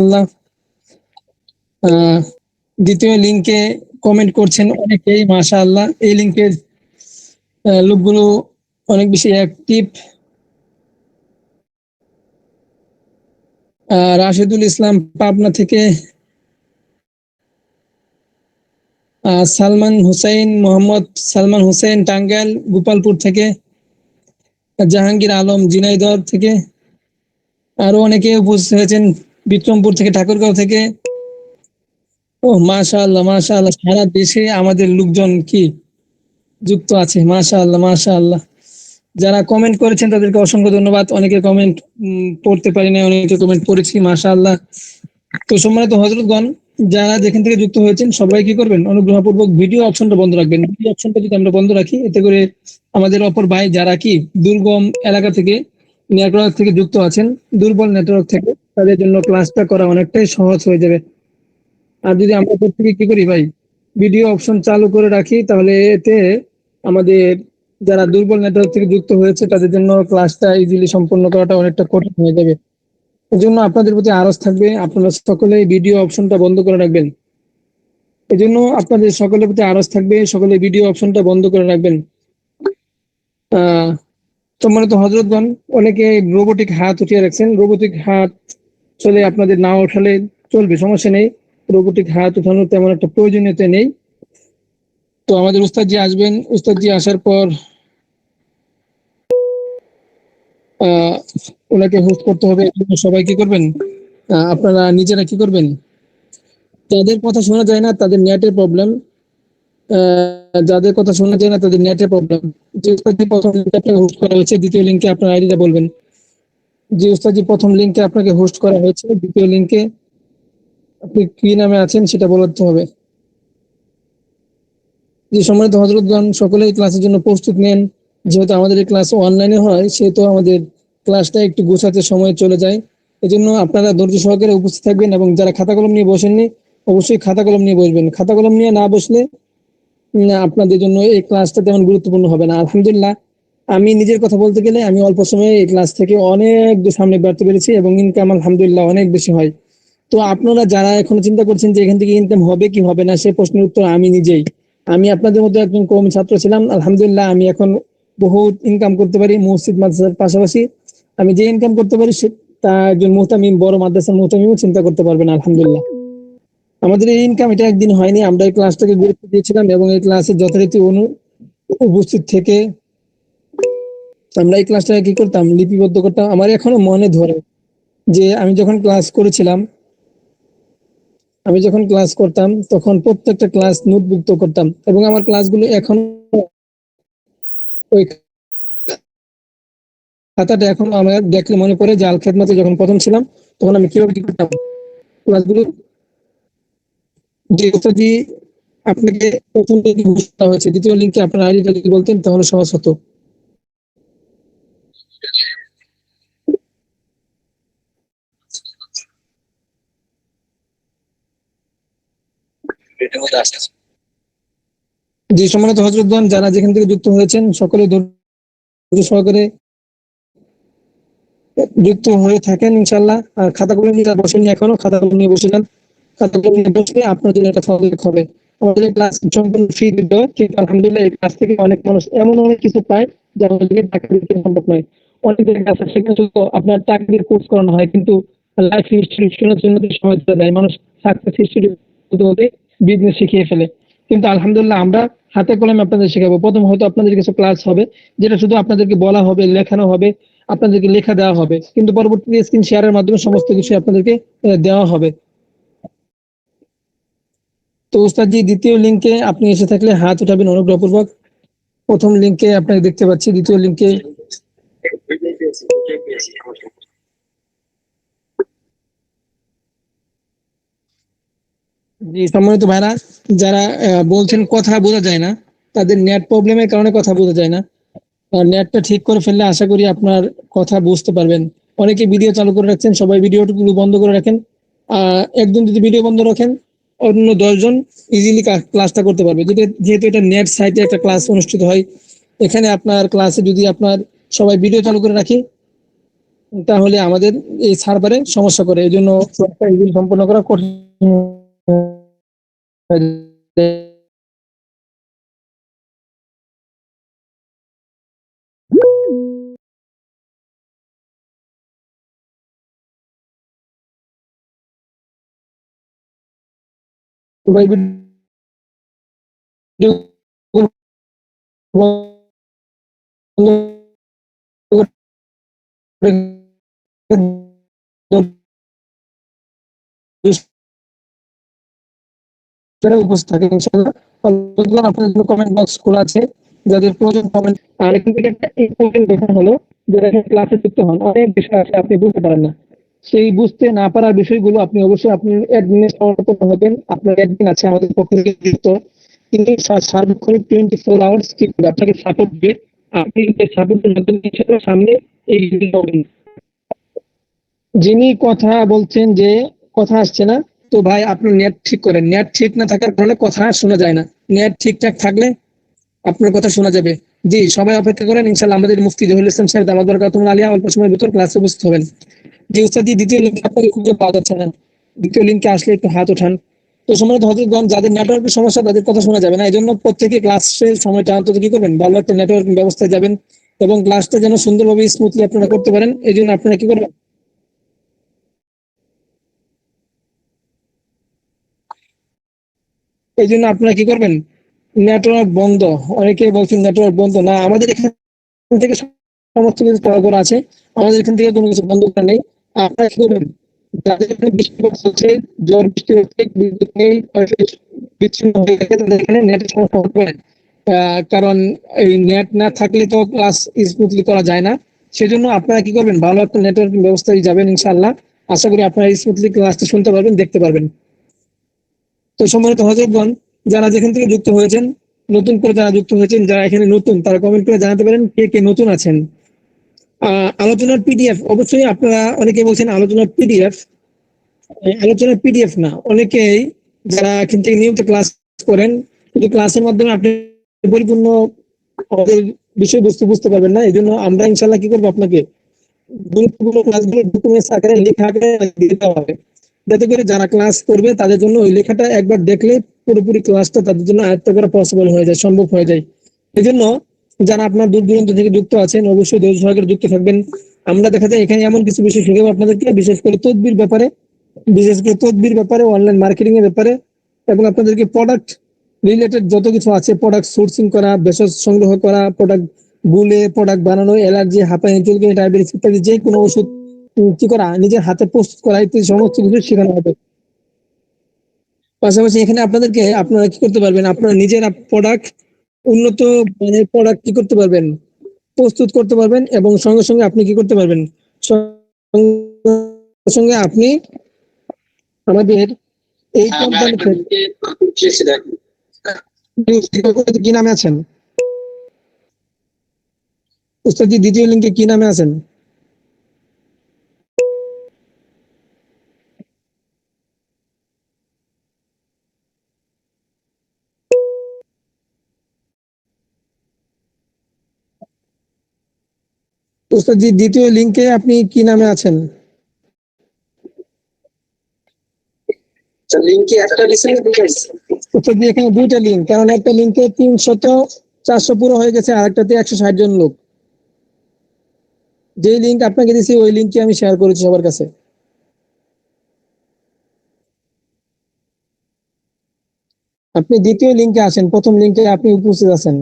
আল্লাহ দ্বিতীয় লিংকে কমেন্ট করছেন অনেকেই, মাশাআল্লাহ। এই লিংকের লোকগুলো অনেক বেশি অ্যাক্টিভ। রাশেদুল ইসলাম পাবনা থেকে, সালমান হুসাইন, মোহাম্মদ সালমান হুসাইন টাঙ্গাইল গোপালপুর থেকে, জাহাঙ্গীর আলম ঝিনাইদহ থেকে, আরো অনেকে উপস্থিত হয়েছেন বিক্রমপুর থেকে, ঠাকুরগাঁও থেকে। ও মাশাআল্লাহ মাশাআল্লাহ, সারা দেশে আমাদের লোকজন কি যুক্ত আছে। মাশাআল্লাহ মাশাআল্লাহ। যারা কমেন্ট করেছেন তাদেরকে অসংখ্য ধন্যবাদ। অনেকে কমেন্ট পড়তে পারি না, অনেকে কমেন্ট পড়েছি, মাশাআল্লাহ। তো সম্মানিত হযরতগণ, যারা যেখান থেকে যুক্ত হয়েছেন সবাই কি করবেন, অনুগ্রহপূর্বক ভিডিও অপশনটা বন্ধ রাখবেন। ভিডিও অপশনটা যদি আমরা বন্ধ রাখি, এতে করে আমাদের অপর ভাই যারা কি দুর্গম এলাকা থেকে, নেটওয়ার্ক থেকে যুক্ত আছেন, দুর্বল নেটওয়ার্ক থেকে, তাদের জন্য ক্লাসটা করা অনেকটাই সহজ হয়ে যাবে। আর যদি আমরা প্রত্যেকে কি করি ভাই, ভিডিও অপশন চালু করে রাখি, তাহলে এতে আমাদের যারা দুর্বল নেটওয়ার্ক থেকে যুক্ত হয়েছে তাদের জন্য ক্লাসটা ইজিলি সম্পন্ন করাটা অনেকটা কঠিন হয়ে যাবে। এজন্য আপনাদের প্রতি আরজ থাকবে, আপনারা সকলেই ভিডিও অপশনটা বন্ধ করে রাখবেন। এজন্য আপনাদের সকলের প্রতি আরজ থাকবে, সকলে ভিডিও অপশনটা বন্ধ করে রাখবেন। সম্মানিত হযরতগণ, অনেকে রোবোটিক হাত উঠিয়ে রাখছেন। রোবোটিক হাত চলে আপনাদের না উঠালে চলবে, সমস্যা নেই। রোবোটিক হাত উঠানোর তেমন একটা প্রয়োজনীয়তা নেই। তো আমাদের উস্তাদজি আসবেন, উস্তাদজি আসার পর ওনাকে হোস্ট করতে হবে। সবাই কি করবেন, আপনারা নিজেরা কি করবেন, যাদের কথা শোনা যায় না তাদের নেটের প্রবলেম, যাদের কথা শোনা যায় না তাদের নেটের প্রবলেম, যে উস্তাদজি প্রথম লিংকে আপনাকে হোস্ট করা হয়েছে, দ্বিতীয় লিংকে আপনার আইডিটা বলবেন। যে উস্তাদজি প্রথম লিংকে আপনাকে হোস্ট করা হয়েছে, দ্বিতীয় লিংকে আপনি কি নামে আছেন সেটা বলতে হবে। যে সম্মানিত হযরতগণ, সকলেই ক্লাসের জন্য প্রস্তুত নেন। যেহেতু আমাদের এই ক্লাস অনলাইনে হয়, সেহেতু আমাদের ক্লাসটা একটু গোছাতে সময় চলে যায়। এজন্য আপনারা ধৈর্য সহকারে উপস্থিত থাকবেন, এবং যারা খাতা কলম নিয়ে বসেননি অবশ্যই খাতা কলম নিয়ে বসবেন। খাতা কলম নিয়ে না বসলে আপনাদের জন্য এই ক্লাসটা তেমন গুরুত্বপূর্ণ হবে না। আলহামদুলিল্লাহ, আমি নিজের কথা বলতে গেলে আমি অল্প সময়ে এই ক্লাস থেকে অনেক দূর সামনে বাড়তে পেরেছি, এবং ইনকাম আলহামদুলিল্লাহ অনেক বেশি হয়। তো আপনারা যারা এখনো চিন্তা করছেন যে এখান থেকে ইনকাম হবে কি হবে না, সেই প্রশ্নের উত্তর আমি নিজেই। আমি আপনাদের মধ্যে একজন কম ছাত্র ছিলাম, আলহামদুলিল্লাহ আমি এখন বহুত ইনকাম করতে পারি। মসজিদ মাদ্রাসার পাশাপাশি আমি যে ইনকাম করতে পারি, তা একজন মুহতামিম, বড় মাদ্রাসার মুহতামিমও চিন্তা করতে পারবেন। আলহামদুলিল্লাহ, আমাদের এই ইনকাম এটা একদিন হয়নি। আমরা এই ক্লাসটাকে গুরুত্ব দিয়েছিলাম, এবং এই ক্লাসে যথারীতি উপস্থিত থেকে আমরা এই ক্লাসটাকে কি করতাম, লিপিবদ্ধ করতাম। আমার এখনো মনে ধরে যে আমি যখন ক্লাস করতাম তখন প্রত্যেকটা ক্লাস নোটভুক্ত করতাম, এবং আমার ক্লাসগুলো এখন ওই খাতাটা এখন আমার দেখলে মনে পড়ে যে আল খেদমাতে যখন প্রথম ছিলাম তখন আমি কিভাবে কি করতাম ক্লাসগুলো। যে উস্তাদজি আপনাকে প্রথম লিঙ্কে ঘোষণা হয়েছে, দ্বিতীয় লিঙ্কে আপনার আইডিটা যদি বলতেন তাহলে সহজ হতো। যে সম্মানিত হযরতগণ, যারা যেখান থেকে যুক্ত হয়েছেন সকলে ধৈর্য সহকারে যুক্ত হয়ে থাকেন ইনশাআল্লাহ। আর খাতাগুলো নিয়ে বসেন, এখনো খাতাগুলো নিয়ে বসে যান। খাতাগুলো নিয়ে বসলে আপনার জন্য এটা সহজ হবে। আমাদের এই ক্লাস সম্পূর্ণ ফ্রি দিত, কিন্তু আলহামদুলিল্লাহ এই ক্লাস থেকে অনেক মানুষ এমন অনেক কিছু পায় যা আমাদেরকে টাকা দিতে সম্ভব নয়। অনেক জায়গায় আছে সেখানে শুধু আপনার টাকা দিয়ে কোর্স করানো হয়, কিন্তু লাইফ হিস্ট্রি শোনার জন্য সময় দিতে দেয় মানুষ। সাকসেস হিস্ট্রি বলতে বলতে বিজনেস শিখিয়ে ফেলে। কিন্তু আলহামদুলিল্লাহ আমরা হাতে কলমে আপনাদের শেখাবো। প্রথম হয়তো আপনাদের কিছু ক্লাস হবে যেটা শুধু আপনাদেরকে বলা হবে, লেখানো হবে, আপনাদেরকে লেখা দেওয়া হবে, কিন্তু পরবর্তীতে স্ক্রিন শেয়ারের মাধ্যমে সমস্ত কিছু আপনাদেরকে দেওয়া হবে। তো উস্তাদজি, দ্বিতীয় লিংকে আপনি এসে থাকলে হাত উঠাবেন অনুগ্রহপূর্বক। প্রথম লিংকে আপনাকে দেখতে পাচ্ছি, দ্বিতীয় লিংকে জি। সম্মানিত ভাইরা, যারা বলছেন কথা বোঝা যায় না, তাদের নেট প্রবলেমের কারণে কথা বোঝা যায় না। নেটটা ঠিক করে ফেললে আশা করি আপনার কথা বুঝতে পারবেন। অনেকে ভিডিও চালু করে রাখছেন, সবাই ভিডিওটুকু বন্ধ করে রাখেন। একজন যদি ভিডিও বন্ধ রাখেন, অন্য 10 জন ইজিলি ক্লাসটা করতে পারবে। যেহেতু এটা নেট সাইটে একটা ক্লাস অনুষ্ঠিত হয়, এখানে আপনার ক্লাসে যদি আপনার সবাই ভিডিও চালু করে রাখি, তাহলে আমাদের এই সার্ভারে সমস্যা করে, এই জন্য এগুলি সম্পন্ন করা কঠিন হয়ে যায়। তো ভাই ভিডিও উপস্থিত থাকে ইনশাআল্লাহ। আপনাদের জন্য কমেন্ট বক্স খোলা আছে, যাদের প্রয়োজন কমেন্ট। আর এখান থেকে একটা ইম্পর্টেন্ট কথা হলো, যারা ক্লাসে যুক্ত হন, অনেক বিষয় আছে আপনি বুঝতে পারেন না, সেই বুঝতে না পারার বিষয়গুলো আপনি অবশ্যই আপনি অ্যাডমিনের সমর্থন হবেন। আপনার অ্যাডমিন আছে আমাদের পক্ষ থেকে যুক্ত, তিনি সার্বক্ষণিক 24 আওয়ার্স কি করবে, আপনাকে সাপোর্ট দিবে। আপনি এই সাপোর্টের মাধ্যমে ইনশাআল্লাহ সামনে এগিয়ে যাবেন। যিনি কথা বলছেন যে কথা আসছে না, তো ভাই আপনার নেট ঠিক করেন। নেট ঠিক না থাকার কারণে কথা শোনা যায় না। নেট ঠিকঠাক থাকলে আপনার কথা শোনা যাবে। জি, সবাই অপেক্ষা করেন, ইনশাআল্লাহ আমাদের মুফতি জহিরুল ইসলাম সাহেব দামাত বরকাতুহুল আলিয়া অল্প সময়ের ভিতর ক্লাসে উপস্থিত হবেন। জি উস্তাদ, দ্বিতীয় লিঙ্ক আপনাকে খুঁজে পাওয়া যাচ্ছে না, দ্বিতীয় লিঙ্কে আসলে একটু হাত ওঠান। তো সম্মানিত হযরতগণ, যাদের নেটওয়ার্কের সমস্যা তাদের কথা শোনা যাবে না, এই জন্য প্রত্যেকে ক্লাসের সময়টা অন্তত কি করবেন, ভালো একটা নেটওয়ার্কিং ব্যবস্থায় যাবেন এবং ক্লাসটা যেন সুন্দরভাবে স্মুথলি আপনারা করতে পারেন, এই জন্য আপনারা কি করবেন, এই জন্য আপনারা কি করবেন, নেটওয়ার্ক বন্ধ, অনেকে বলছেন নেটওয়ার্ক বন্ধ না, আমাদের এখান থেকে সমস্ত কিছু করা আছে, আমাদের এখান থেকে কোনো কিছু বন্ধ করা নেই। আপনারা কি করবেন, যাদের এখানে বৃষ্টিপাত হচ্ছে, ঝড় বৃষ্টি হচ্ছে, বিদ্যুৎ নেই, বিচ্ছিন্ন হয়ে গেছে, তাদের এখানে নেটের সমস্যা হতে পারে। কারণ এই নেট না থাকলে তো ক্লাস স্মুথলি করা যায় না। সেজন্য আপনারা কি করবেন, ভালো একটা নেটওয়ার্কিং ব্যবস্থায় যাবেন ইনশাআল্লাহ। আশা করি আপনারা স্মুথলি ক্লাসটা শুনতে পারবেন, দেখতে পারবেন। তো সম্মানিত হযরতগণ, যারা যেখান থেকে যুক্ত হয়েছেন, নতুন করে যারা যুক্ত হয়েছেন, যারা এখানে নতুন, তারা কমেন্ট করে জানাতে পারেন কে কে নতুন আছেন। আলোচনার পিডিএফ অবশ্যই আপনারা অনেকে বলছেন আলোচনার পিডিএফ, আলোচনার পিডিএফ না, অনেকেই যারা এখান থেকে নিয়মিত ক্লাস করেন, কিন্তু ক্লাসের মাধ্যমে আপনি পরিপূর্ণ আমাদের বিষয়বস্তু বুঝতে পারবেন না। এই জন্য আমরা ইনশাল্লাহ কি করবো, আপনাকে গুরুত্বপূর্ণ ক্লাসগুলো ডকুমেন্টস আকারে লেখা আকারে দিতে হবে, যাতে করে যারা ক্লাস করবে তাদের জন্য ওই লেখাটা একবার দেখলে পুরোপুরি ক্লাসটা তাদের জন্য আয়ত্ত করা পসিবল হয়ে যায়, সম্ভব হয়ে যায়। এই জন্য যারা আপনার দূর দূরান্ত থেকে যুক্ত আছেন, অবশ্যই ধৈর্য সহকারে যুক্ত থাকবেন। আমরা দেখা যায় এখানে এমন কিছু বিষয় শিখাবো আপনাদেরকে, বিশেষ করে তদবির ব্যাপারে, বিশেষ করে তদবির ব্যাপারে, অনলাইন মার্কেটিং এর ব্যাপারে, এবং আপনাদেরকে প্রোডাক্ট রিলেটেড যত কিছু আছে, প্রোডাক্ট সোর্সিং করা, ভেষজ সংগ্রহ করা, প্রোডাক্ট গুলে প্রোডাক্ট বানানো, অ্যালার্জি, হাঁপানি, চুলকানি, ডায়াবেটিস ইত্যাদি যে কোনো ওষুধ কি করা, নিজের হাতে প্রস্তুত করা ইত্যাদি সমস্ত কিছু শেখানো হবে। পাশাপাশি এখানে আপনাদেরকে আপনারা কি করতে পারবেন, আপনারা নিজের প্রোডাক্ট, উন্নত মানের প্রোডাক্ট কি করতে পারবেন, প্রস্তুত করতে পারবেন, এবং সঙ্গে সঙ্গে আপনি কি করতে পারবেন, সঙ্গে সঙ্গে আপনি আমাদের এই কোম্পানিতে কি নামে আছেন উস্তাদ জি, দ্বিতীয় লিঙ্কে কি নামে আছেন? উস্তাদ জি, দ্বিতীয় লিঙ্কে আপনি কি নামে আছেন? লিঙ্কে একটা উস্তাদ জি, এখানে দুইটা লিঙ্ক, কারণ একটা লিঙ্কে 300 400 পুরো হয়ে গেছে, আর একটাতে 160 জন লোক। যে লিঙ্ক আপনাকে দিয়েছি ওই লিঙ্কই আমি শেয়ার করেছি সবার কাছে। আপনি দ্বিতীয় লিঙ্কে আসেন, প্রথম লিঙ্কে আপনি উপস্থিত আছেন।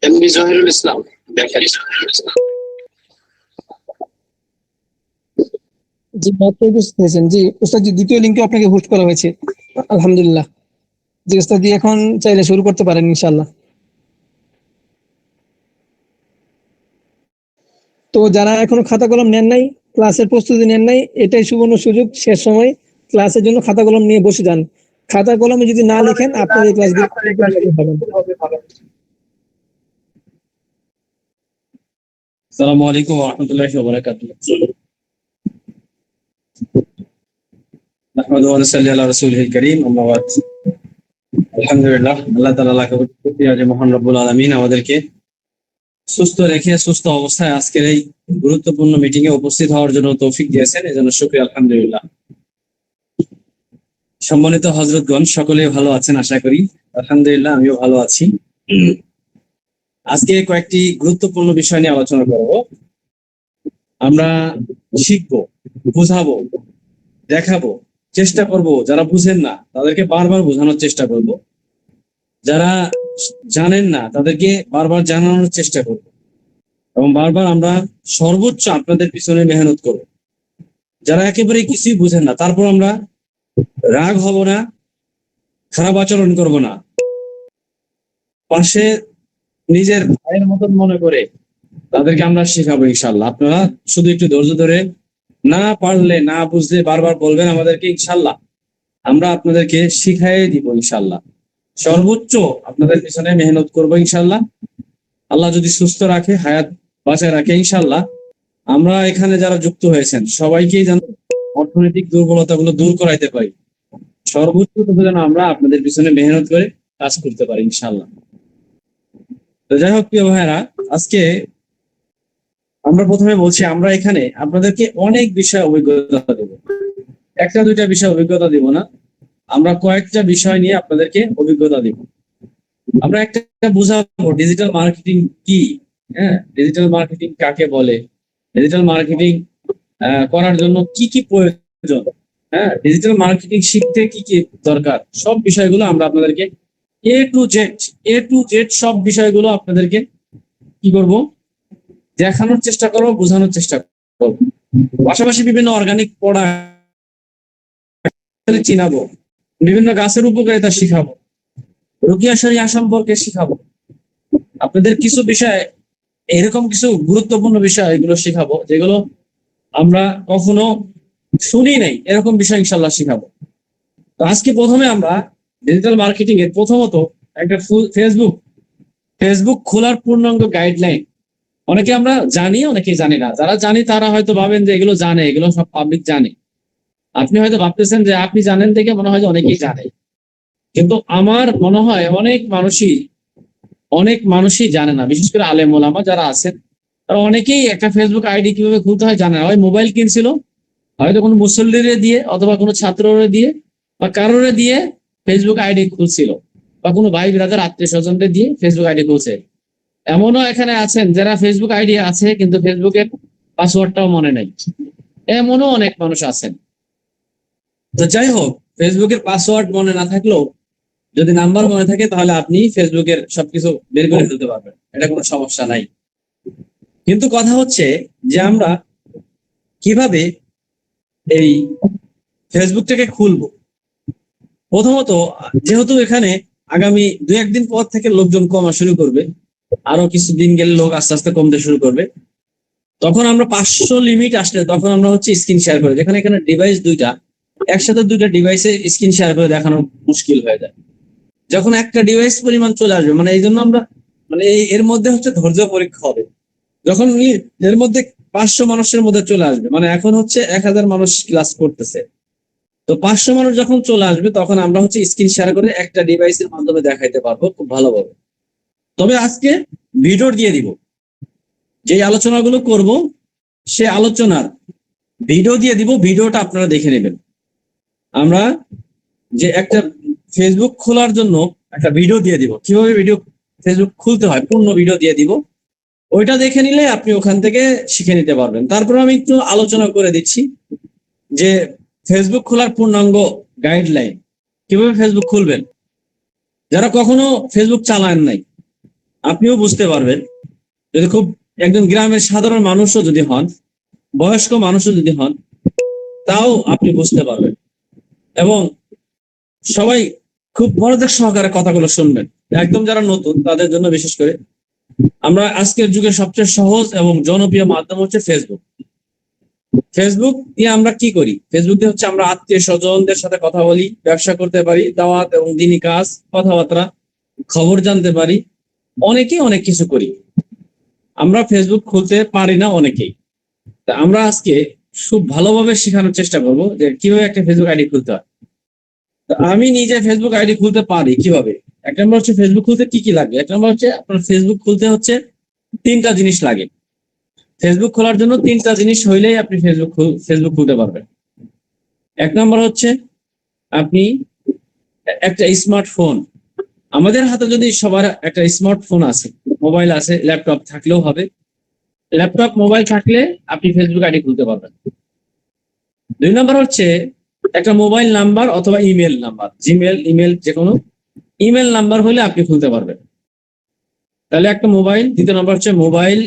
এমবি জহিরুল ইসলাম, জি মাত্র উপস্থিত হয়েছেন। জি উস্তাদ জি, দ্বিতীয় লিঙ্কে আপনাকে হোস্ট করা হয়েছে, আলহামদুলিল্লাহ। জি উস্তাদ জি, এখন চাইলে শুরু করতে পারেন ইনশাআল্লাহ। তো যারা এখনো খাতা কলম নেন নাই, ক্লাসের প্রস্তুতি নেন নাই, এটাই সুবর্ণ সুযোগ, শেষ সময় ক্লাসের জন্য খাতা কলম নিয়ে বসে যান। খাতা কলমে যদি না লিখেন, আপনার এই ক্লাস হবে। আসসালামু আলাইকুম ওয়া রাহমাতুল্লাহি ওয়া বারাকাতুহু। নাহমাদুহু ওয়া নুসাল্লি আলা রাসূলিল কারীম, আম্মা বাদ। আলহামদুলিল্লাহ, আল্লাহ তাআলা লাখ শুকরিয়া যে মহান রব্বুল আলামিন আমাদেরকে সুস্থ রেখে সুস্থ অবস্থায় আজকের এই গুরুত্বপূর্ণ মিটিং এ উপস্থিত হওয়ার জন্য তৌফিক দিয়েছেন, এজন্য শুকরিয়া আলহামদুলিল্লাহ। সম্মানিত হযরতগণ, সকলেই ভালো আছেন আশা করি। আলহামদুলিল্লাহ, আমিও ভালো আছি। আজকে কয়েকটি গুরুত্বপূর্ণ বিষয় নিয়ে আলোচনা করব। আমরা শিখবো, বুঝাবো, দেখাবো, চেষ্টা করব। যারা বুঝেন না তাদেরকে বারবার বোঝানোর চেষ্টা করব, যারা জানেন না তাদেরকে বারবার জানানোর চেষ্টা করব, এবং বারবার আমরা সর্বোচ্চ আপনাদের পিছনে মেহনত করব। যারা একেবারে কিছুই বুঝেন না, তারপর আমরা রাগ হব না, খারাপ আচরণ করব না, পাশে নিজের ভাইয়ের মতন মনে করে তাদেরকে আমরা শেখাবো ইনশাল্লাহ। আপনারা শুধু একটু ধৈর্য ধরে, না পারলে না বুঝলে বারবার বলবেন আমাদেরকে, ইনশাল্লাহ আমরা আপনাদেরকে শিখাই দিব ইনশাল্লাহ। সর্বোচ্চ আপনাদের পিছনে মেহনত করবো ইনশাল্লাহ। আল্লাহ যদি সুস্থ রাখে, হায়াত বাঁচায় রাখে, ইনশাল্লাহ আমরা এখানে যারা যুক্ত হয়েছেন সবাইকেই যেন অর্থনৈতিক দুর্বলতাগুলো দূর করাইতে পারি। সর্বোচ্চ যেন আমরা আপনাদের পিছনে মেহনত করে কাজ করতে পারি ইনশাল্লাহ। তো যাই হোক প্রিয় ভাইয়েরা, আজকে আমরা প্রথমে বলছি, আমরা এখানে আপনাদেরকে অনেক বিষয় অভিজ্ঞতা দেব। একটা দুইটা বিষয় অভিজ্ঞতা দিব না, আমরা কয়েকটা বিষয় নিয়ে আপনাদেরকে অভিজ্ঞতা দিব। আমরা একটা বুঝাবো ডিজিটাল মার্কেটিং কি, হ্যাঁ, ডিজিটাল মার্কেটিং কাকে বলে, ডিজিটাল মার্কেটিং করার জন্য কি কি প্রয়োজন, হ্যাঁ, ডিজিটাল মার্কেটিং শিখতে কি কি দরকার, সব বিষয়গুলো আমরা আপনাদেরকে এ টু জেড সব বিষয়গুলো আপনাদেরকে কি করব, দেখানোর চেষ্টা করবো, বোঝানোর চেষ্টা করবো। পাশাপাশি বিভিন্ন অর্গানিক প্রোডাক্ট চিনাবো, বিভিন্ন গাছের উপকারিতা শিখাবো, রুকিয়া শরিয়া সম্পর্কে শিখাবো। আপনাদের কিছু বিষয়, এরকম কিছু গুরুত্বপূর্ণ বিষয় এগুলো শিখাবো যেগুলো আমরা কখনো শুনি নাই, এরকম বিষয় ইনশাল্লাহ শিখাবো। তো আজকে প্রথমে আমরা ডিজিটাল মার্কেটিং এর প্রথমত একটা ফেসবুক খোলার পূর্ণাঙ্গ গাইডলাইন। অনেকে আমরা জানি, অনেকে জানি না। যারা জানি তারা হয়তো ভাবেন যে এগুলো জানে, এগুলো সব পাবলিক জানে। আপনি হয়তো ভাবতেছেন যে আপনি জানেন দেখে মনে হয় যে অনেকেই জানে, কিন্তু আমার মনে হয় অনেক মানুষই জানে না। বিশেষ করে আলেম ওলামা যারা আছেন তারা অনেকেই একটা ফেসবুক আইডি কিভাবে খুলতে হয় জানে না। হয় মোবাইল কিনছিল, হয়তো কোনো মুসল্লিরে দিয়ে অথবা কোনো ছাত্ররে দিয়ে বা কারোরে দিয়ে ফেসবুক আইডি খুলছিল, বা কোনো ভাই ব্রাদার আত্মীয় স্বজনদের দিয়ে ফেসবুক আইডি খুলছে। এমনও এখানে আছেন যারা ফেসবুক আইডি আছে কিন্তু ফেসবুকের পাসওয়ার্ডটাও মনে নাই, এমনও অনেক মানুষ আছেন। তো যাই হোক, ফেসবুকের পাসওয়ার্ড মনে না থাকলেও যদি নাম্বার মনে থাকে তাহলে আপনি ফেসবুকের সবকিছু বের করে ফেলতে পারবেন, এটা কোনো সমস্যা নাই। কিন্তু কথা হচ্ছে যে আমরা কিভাবে এই ফেসবুকটাকে খুলবো। প্রথমত, যেহেতু এখানে আগামী দু একদিন পর থেকে লোকজন কমা শুরু করবে, আরো কিছু দিন গেলে লোক আস্তে আস্তে কমতে শুরু করবে, তখন আমরা 500 লিমিট আসলে তখন আমরা হচ্ছে স্ক্রিন শেয়ার করে, যেখানে এখানে ডিভাইস দুইটা, একসাথে দুইটা ডিভাইসে স্ক্রিন শেয়ার করে দেখানো মুশকিল হয়ে যায়। যখন একটা ডিভাইস পরিমাণ চলে আসবে, মানে এই জন্য আমরা এর মধ্যে হচ্ছে ধৈর্য পরীক্ষা হবে। যখন এর মধ্যে 500 মানুষের মধ্যে চলে আসবে, মানে এখন হচ্ছে 1000 মানুষ ক্লাস করতেছে, তো 500 মানুষ যখন চলে আসবে তখন আমরা হচ্ছে স্ক্রিন শেয়ার করে একটা ডিভাইসের মাধ্যমে দেখাইতে পারবো খুব ভালোভাবে। তবে আজকে ভিডিও দিয়ে দিব, যে আলোচনাগুলো করব সে আলোচনার ভিডিও দিয়ে দিব, ভিডিওটা আপনারা দেখে নেবেন। আমরা যে একটা ফেসবুক খোলার জন্য একটা ভিডিও দিয়ে দিব, কিভাবে ফেসবুক খুলতে হয় পূর্ণ ভিডিও দিয়ে দিব, ওইটা দেখে নিলে আপনি ওখান থেকে শিখে নিতে পারবেন। তারপর আমি একটু আলোচনা করে দিচ্ছি যে ফেসবুক খোলার পূর্ণাঙ্গ গাইডলাইন, কিভাবে ফেসবুক খুলবেন। যারা কখনো ফেসবুক চালান নাই আপনিও বুঝতে পারবেন, যদি খুব একজন গ্রামের সাধারণ মানুষও যদি হন, বয়স্ক মানুষও যদি হন, তাও আপনি বুঝতে পারবেন। এবং সবাই খুব মনোযোগ সহকারে কথাগুলো শুনবেন, একদম যারা নতুন তাদের জন্য বিশেষ করে। আমরা আজকের যুগে সবচেয়ে সহজ এবং জনপ্রিয় মাধ্যম হচ্ছে ফেসবুক। ফেসবুক দিয়ে আমরা কি করি? ফেসবুক দিয়ে হচ্ছে আমরা আত্মীয় স্বজনদের সাথে কথা বলি, ব্যবসা করতে পারি, দাওয়াত এবং দিনী কাজ, কথাবার্তা, খবর জানতে পারি, অনেকেই অনেক কিছু করি। আমরা ফেসবুক খুলতে পারি না অনেকেই। তা আমরা আজকে খুব ভালোভাবে শেখানোর চেষ্টা করব যে কিভাবে একটা ফেসবুক আইডি খুলতে হয়। আমি নিজে ফেসবুক আইডি খুলতে পারি কিভাবে। এক নম্বর হচ্ছে ফেসবুক খুলতে কি কি লাগবে। এক নম্বর হচ্ছে আপনার ফেসবুক খুলতে হচ্ছে তিনটা জিনিস লাগে। ফেসবুক খোলার জন্য তিনটা জিনিস হইলেই আপনি ফেসবুক খুলতে পারবেন। এক নম্বর হচ্ছে আপনি একটা স্মার্টফোন। আমাদের হাতে যদি সবার একটা স্মার্টফোন আছে, মোবাইল আছে, ল্যাপটপ থাকলেও হবে। ল্যাপটপ মোবাইল থাকলে আপনি ফেসবুক আইডি খুলতে পারবেন। দুই নম্বর হচ্ছে একটা মোবাইল নাম্বার অথবা ইমেল নাম্বার, জিমেল, ইমেল, যে কোনো ইমেল নাম্বার হলে আপনি খুলতে পারবেন। তাহলে একটা মোবাইল। দ্বিতীয় নম্বর হচ্ছে মোবাইল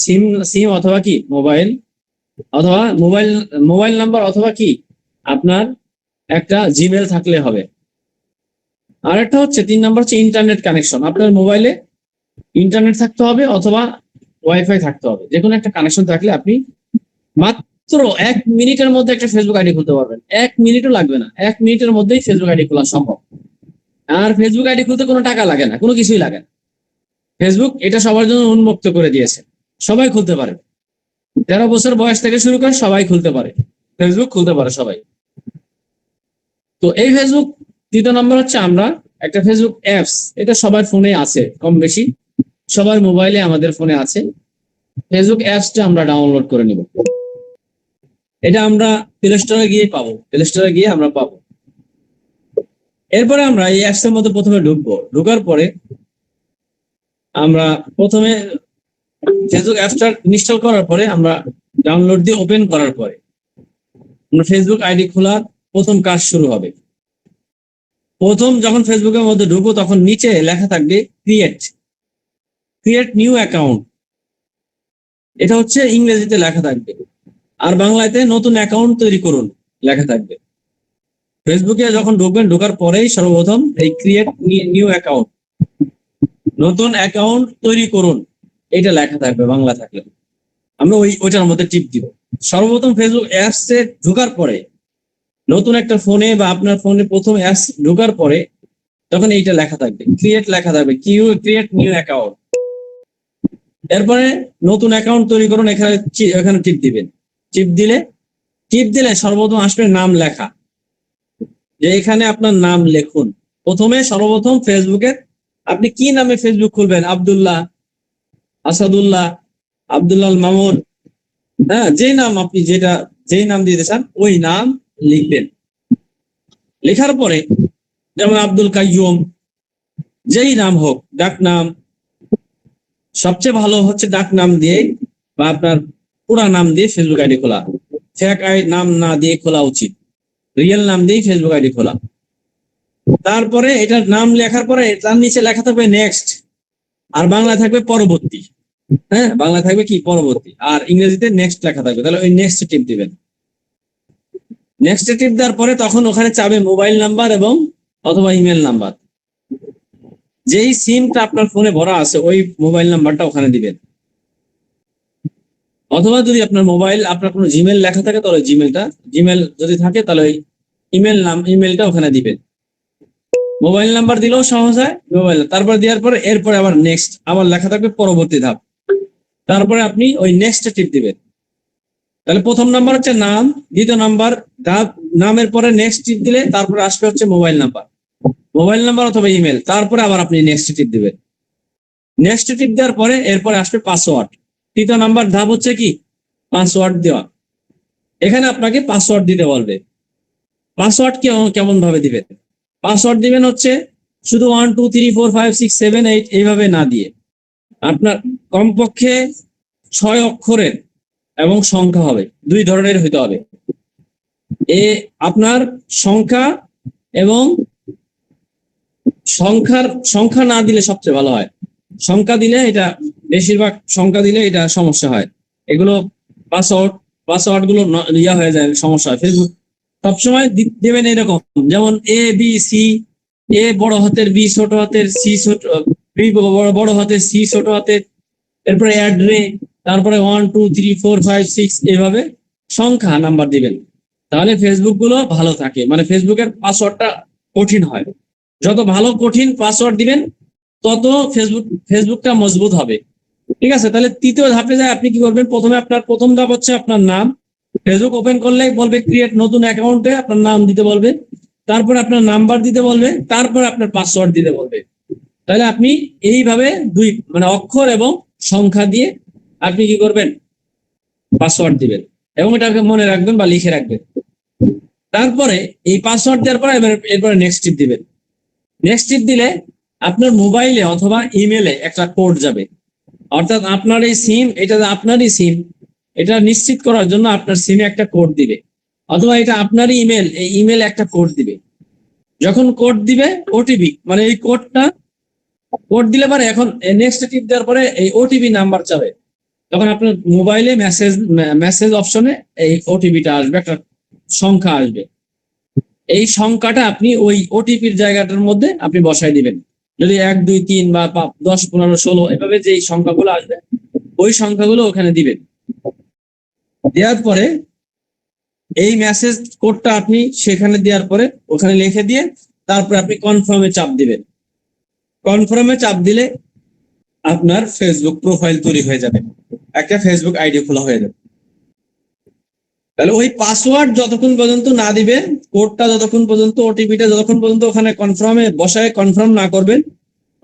সিম, সিম অথবা কি মোবাইল, অথবা মোবাইল নাম্বার, অথবা কি আপনার একটা জিমেল থাকলে হবে। আর একটা হচ্ছে 3 নম্বর হচ্ছে ইন্টারনেট কানেকশন। আপনার মোবাইলে ইন্টারনেট থাকতে হবে অথবা ওয়াইফাই থাকতে হবে। যে কোনো একটা কানেকশন থাকলে আপনি মাত্র 1 মিনিটের মধ্যে একটা ফেসবুক আইডি খুলতে পারবেন। 1 মিনিটও লাগবে না, 1 মিনিটের মধ্যেই ফেসবুক আইডি খোলা সম্ভব। আর ফেসবুক আইডি খুলতে কোনো টাকা লাগে না, কোনো কিছুই লাগে না। ফেসবুক এটা সবার জন্য উন্মুক্ত করে দিয়েছে, সবাই খুলতে পারে। 13 বছর বয়স থেকে শুরু করে সবাই খুলতে পারে, ফেসবুক খুলতে পারে সবাই। তো এই ফেসবুক। তৃতীয় নম্বর হচ্ছে আমরা একটা ফেসবুক অ্যাপস, এটা সবার ফোনে আছে কম বেশি, সবার মোবাইলে আমাদের ফোনে আছে। ফেসবুক অ্যাপসটা আমরা ডাউনলোড করে নিব। এটা আমরা প্লে স্টোরে গিয়ে পাবো, প্লে স্টোরে গিয়ে আমরা পাবো। এরপরে আমরা এই অ্যাপস এর মধ্যে প্রথমে ঢুকবো। ঢোকার পরে আমরা প্রথমে ফেসবুক অ্যাপসটা ইনস্টল করার পরে আমরা ডাউনলোড দিয়ে ওপেন করার পরে আমরা ফেসবুক আইডি খোলার প্রথম কাজ শুরু হবে। প্রথম যখন ফেসবুকের মধ্যে ঢুকবো তখন নিচে লেখা থাকবে ক্রিয়েট নিউ অ্যাকাউন্ট। এটা হচ্ছে ইংরেজিতে লেখা থাকবে, আর বাংলাতে নতুন অ্যাকাউন্ট তৈরি করুন লেখা থাকবে। ফেসবুকে যখন ঢুকবেন, ঢোকার পরেই সর্বপ্রথম এই ক্রিয়েট নিউ অ্যাকাউন্ট, নতুন অ্যাকাউন্ট তৈরি করুন, এটা লেখা থাকবে বাংলা থাকলে। আমরা ওইটার মধ্যে টিপ দিব। সর্বপ্রথম ফেসবুক অ্যাপস এ ঢোকার পরে, নতুন একটা ফোনে বা আপনার ফোনে প্রথম অ্যাপস ঢোকার পরে তখন এইটা লেখা থাকবে, ক্রিয়েট লেখা থাকবে, ক্রিয়েট নিউ অ্যাকাউন্ট। এরপরে নতুন অ্যাকাউন্ট তৈরি করুন, এখানে টিপ দিবেন। টিপ দিলে সর্বপ্রথম আসবে নাম লেখা, যে এখানে আপনার নাম লিখুন। প্রথমে সর্বপ্রথম ফেসবুকের আপনি কি নামে ফেসবুক খুলবেন, আব্দুল্লাহ, আসাদুল্লাহ, আব্দুল্লাহ মামুন, হ্যাঁ, যেই নাম আপনি যেই নাম দিতে চান ওই নাম লিখবেন। লেখার পরে যেমন আব্দুল কাইয়ুম, যেই নাম হোক, ডাক নাম, সবচেয়ে ভালো হচ্ছে ডাক নাম দিয়ে বা আপনার পুরা নাম দিয়ে ফেসবুক আইডি খোলা। ফেক নাম না দিয়ে খোলা উচিত, রিয়েল নাম দিয়ে ফেসবুক আইডি খোলা। তারপরে এটার নাম লেখার পরে তার নিচে লেখা থাকবে নেক্সট, আর বাংলা থাকবে পরবর্তী। হ্যাঁ, বাংলা থাকবে কি পরবর্তী, আর ইংরেজিতে নেক্সট লেখা থাকবে। তাহলে ওই নেক্সট টিপ দিবেন। নেক্সট টিপ দেওয়ার পরে তখন ওখানে চাবে মোবাইল নাম্বার এবং অথবা ইমেল নাম্বার। যেই সিমটা আপনার ফোনে ভরা আছে ওই মোবাইল নাম্বারটা ওখানে দিবেন। অথবা যদি আপনার কোনো জিমেল লেখা থাকে তাহলে জিমেল যদি থাকে তাহলে ওই ইমেলটা ওখানে দিবেন। মোবাইল নাম্বার দিলেও সহজ হয়, তারপর দেওয়ার পরে এরপরে আবার নেক্সট আবার লেখা থাকবে পরবর্তী ধাপ। তারপরে আপনি ওই নেক্সট টিপ দিবেন। তাহলে প্রথম নাম্বার হচ্ছে নাম, দ্বিতীয় নাম্বার ধাপ, নামের পরে নেক্সট টিপ দিলে তারপরে আসবে হচ্ছে মোবাইল নাম্বার অথবা ইমেল, তারপরে আবার আপনি নেক্সট টিপ দিবেন। নেক্সট টিপ দেওয়ার পরে এরপরে আসবে পাসওয়ার্ড। তৃতীয় নাম্বার ধাপ হচ্ছে কি পাসওয়ার্ড দেওয়া। এখানে আপনাকে পাসওয়ার্ড দিতে বলবে। পাসওয়ার্ড কেমন ভাবে দিবেন? পাসওয়ার্ড দিবেন হচ্ছে শুধু 1 2 3 4 5 6 7 8 এইভাবে না দিয়ে আপনার কমপক্ষে 6 অক্ষরের এবং সংখ্যা হবে, 2 ধরনের হইতে হবে। আপনার সংখ্যা এবং সংখ্যা না দিলে সবচেয়ে ভালো হয়। সংখ্যা দিলে এটা বেশিরভাগ সংখ্যা দিলে এটা সমস্যা হয়। এগুলো পাসওয়ার্ড গুলো ইয়া হয়ে যায়, সমস্যা হয়। ফেসবুক সবসময় দেবেন এরকম, যেমন এ বি সি, এ বড় হাতের, বি ছোট হাতের, সি ছোট, বি বড় হাতের, সি ছোট হাতের, এরপরে অ্যাড্রে, তারপরে 1 2 3 4 5 6 এইভাবে সংখ্যা নাম্বার দিবেন। তাহলে ফেসবুক গুলো ভালো থাকে, মানে ফেসবুকের পাসওয়ার্ডটা কঠিন হয়। যত ভালো কঠিন পাসওয়ার্ড দিবেন তত ফেসবুকটা মজবুত হবে। ঠিক আছে, তাহলে তৃতীয় ধাপে যায় আপনি কি করবেন? প্রথমে আপনার প্রথম ধাপ হচ্ছে আপনার নাম। ফেসবুক ওপেন করলে বলবে ক্রিয়েট নতুন অ্যাকাউন্টে আপনার নাম দিতে বলবে, তারপর আপনার নাম্বার দিতে বলবে, তারপর আপনার পাসওয়ার্ড দিতে বলবে। তাহলে আপনি এইভাবে 2 অক্ষর এবং সংখ্যা দিয়ে আপনি কি করবেন, পাসওয়ার্ড দিবেন এবং এটাকে মনে রাখবেন বা লিখে রাখবেন। তারপরে এই পাসওয়ার্ড দেওয়ার পরে এরপরে নেক্সট টিপ দিবেন। নেক্সট টিপ দিলে আপনার মোবাইলে অথবা ইমেলে একটা কোড যাবে, অর্থাৎ আপনার এই সিম, এটা আপনারই সিম, এটা নিশ্চিত করার জন্য আপনার সিমে একটা কোড দিবে, অথবা এটা আপনারই ইমেল, এই ইমেলে একটা কোড দিবে। যখন কোড দিবে ওটিপি, মানে এই কোড দিলে পরে এখন নেক্সট টিপ দেওয়ার পরে এই ওটিপি নাম্বার চাবে, তখন আপনার মোবাইলে মেসেজ অপশনে এই ওটিপিটা আসবে, একটা সংখ্যা আসবে। এই সংখ্যাটা আপনি ওই ওটিপির জায়গাটার মধ্যে আপনি বসাই দিবেন। যদি 1 2 3 বা 10 15 16 এভাবে যে সংখ্যাগুলো আসবে ওই সংখ্যাগুলো ওখানে দিবেন। দেওয়ার পরে এই মেসেজ কোডটা আপনি সেখানে দেওয়ার পরে ওখানে লিখে দিয়ে তারপরে আপনি কনফার্মে চাপ দিবেন। কনফার্মে চাপ দিলে আপনার ফেসবুক প্রোফাইল তৈরি হয়ে যাবে, একটা ফেসবুক আইডি খোলা হয়ে যাবে। তাহলে ওই পাসওয়ার্ড যতক্ষণ পর্যন্ত না দিবেন, কোডটা যতক্ষণ পর্যন্ত, ওটিপিটা যতক্ষণ পর্যন্ত ওখানে কনফার্মে বসায় কনফার্ম না করবেন,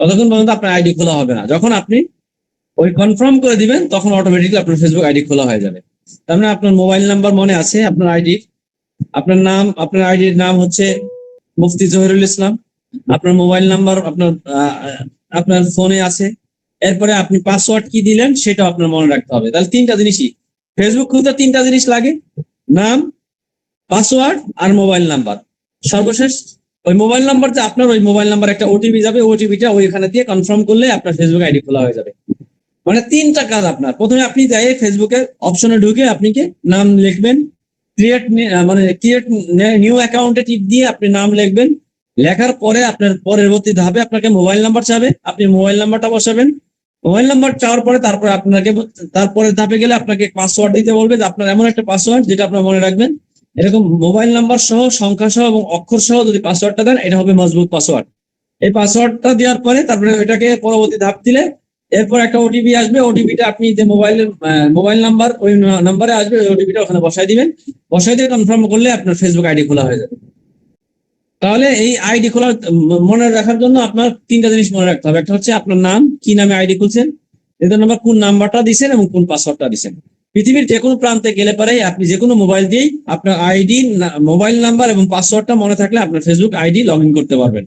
ততক্ষণ পর্যন্ত আপনার আইডি খোলা হবে না। যখন আপনি ওই কনফার্ম করে দিবেন তখন অটোমেটিকলি আপনার ফেসবুক আইডি খোলা হয়ে যাবে। তার মানে আপনার মোবাইল নাম্বার মনে আছে, আপনার আইডি, আপনার নাম, আপনার আইডির নাম হচ্ছে মুফতি জহিরুল ইসলাম, আপনার মোবাইল নাম্বার আপনার ফোনে আছে, এরপরে আপনি পাসওয়ার্ড কি দিলেন সেটা আপনার মনে রাখতে হবে। তাহলে তিনটা জিনিসই, ফেসবুক খুলতে তিনটা জিনিস লাগে, নাম, পাসওয়ার্ড আর মোবাইল নাম্বার। সর্বশেষ ওই মোবাইল নাম্বার, যে আপনার ওই মোবাইল নাম্বার একটা ওটিপি যাবে, ওটিপিটা ওইখানে দিয়ে কনফার্ম করলে আপনার ফেসবুক আইডি খোলা হয়ে যাবে। মানে তিনটা কাজ আপনার। প্রথমে আপনি যাই ফেসবুকের অপশনে ঢুকে আপনি কি নাম লিখবেন, ক্রিয়েট নিউ অ্যাকাউন্টে টিপ দিয়ে আপনি নাম লিখবেন। লেখার পরে আপনার পরবর্তী ধাপে আপনাকে মোবাইল নাম্বার চাবে, আপনি মোবাইল নাম্বারটা বসাবেন। মোবাইল নাম্বার চাওয়ার পরে তারপরে আপনাকে, তারপরের ধাপে গেলে আপনাকে পাসওয়ার্ড দিতে বলবে, যে আপনার এমন একটা পাসওয়ার্ড যেটা আপনার মনে রাখবেন। এরকম মোবাইল নাম্বার সহ, সংখ্যা সহ এবং অক্ষর সহ যদি পাসওয়ার্ডটা দেন, এটা হবে মজবুত পাসওয়ার্ড। এই পাসওয়ার্ডটা দেওয়ার পরে তারপরে এটাকে পরবর্তী ধাপ দিলে এরপর একটা ওটিপি আসবে। ওটিপিটা আপনি যে মোবাইল নাম্বার, ওই নাম্বারে আসবে, ওই ওটিপিটা ওখানে বসাই দিবেন। বসাই দিয়ে কনফার্ম করলে আপনার ফেসবুক আইডি খোলা হয়ে যাবে। তাহলে এই আইডি খোলা মনে রাখার জন্য আপনার তিনটা জিনিস মনে রাখতে হবে। একটা হচ্ছে আপনার নাম, কি নামে আইডি খুলছেন, দ্বিতীয় নাম্বার কোন নাম্বারটা দিচ্ছেন এবং কোন পাসওয়ার্ডটা দিচ্ছেন। পৃথিবীর যে কোনো প্রান্তে গেলে পরে আপনি যে কোনো মোবাইল দিয়েই আপনার আইডি, মোবাইল নাম্বার এবং পাসওয়ার্ডটা মনে থাকলে আপনার ফেসবুক আইডি লগ ইন করতে পারবেন।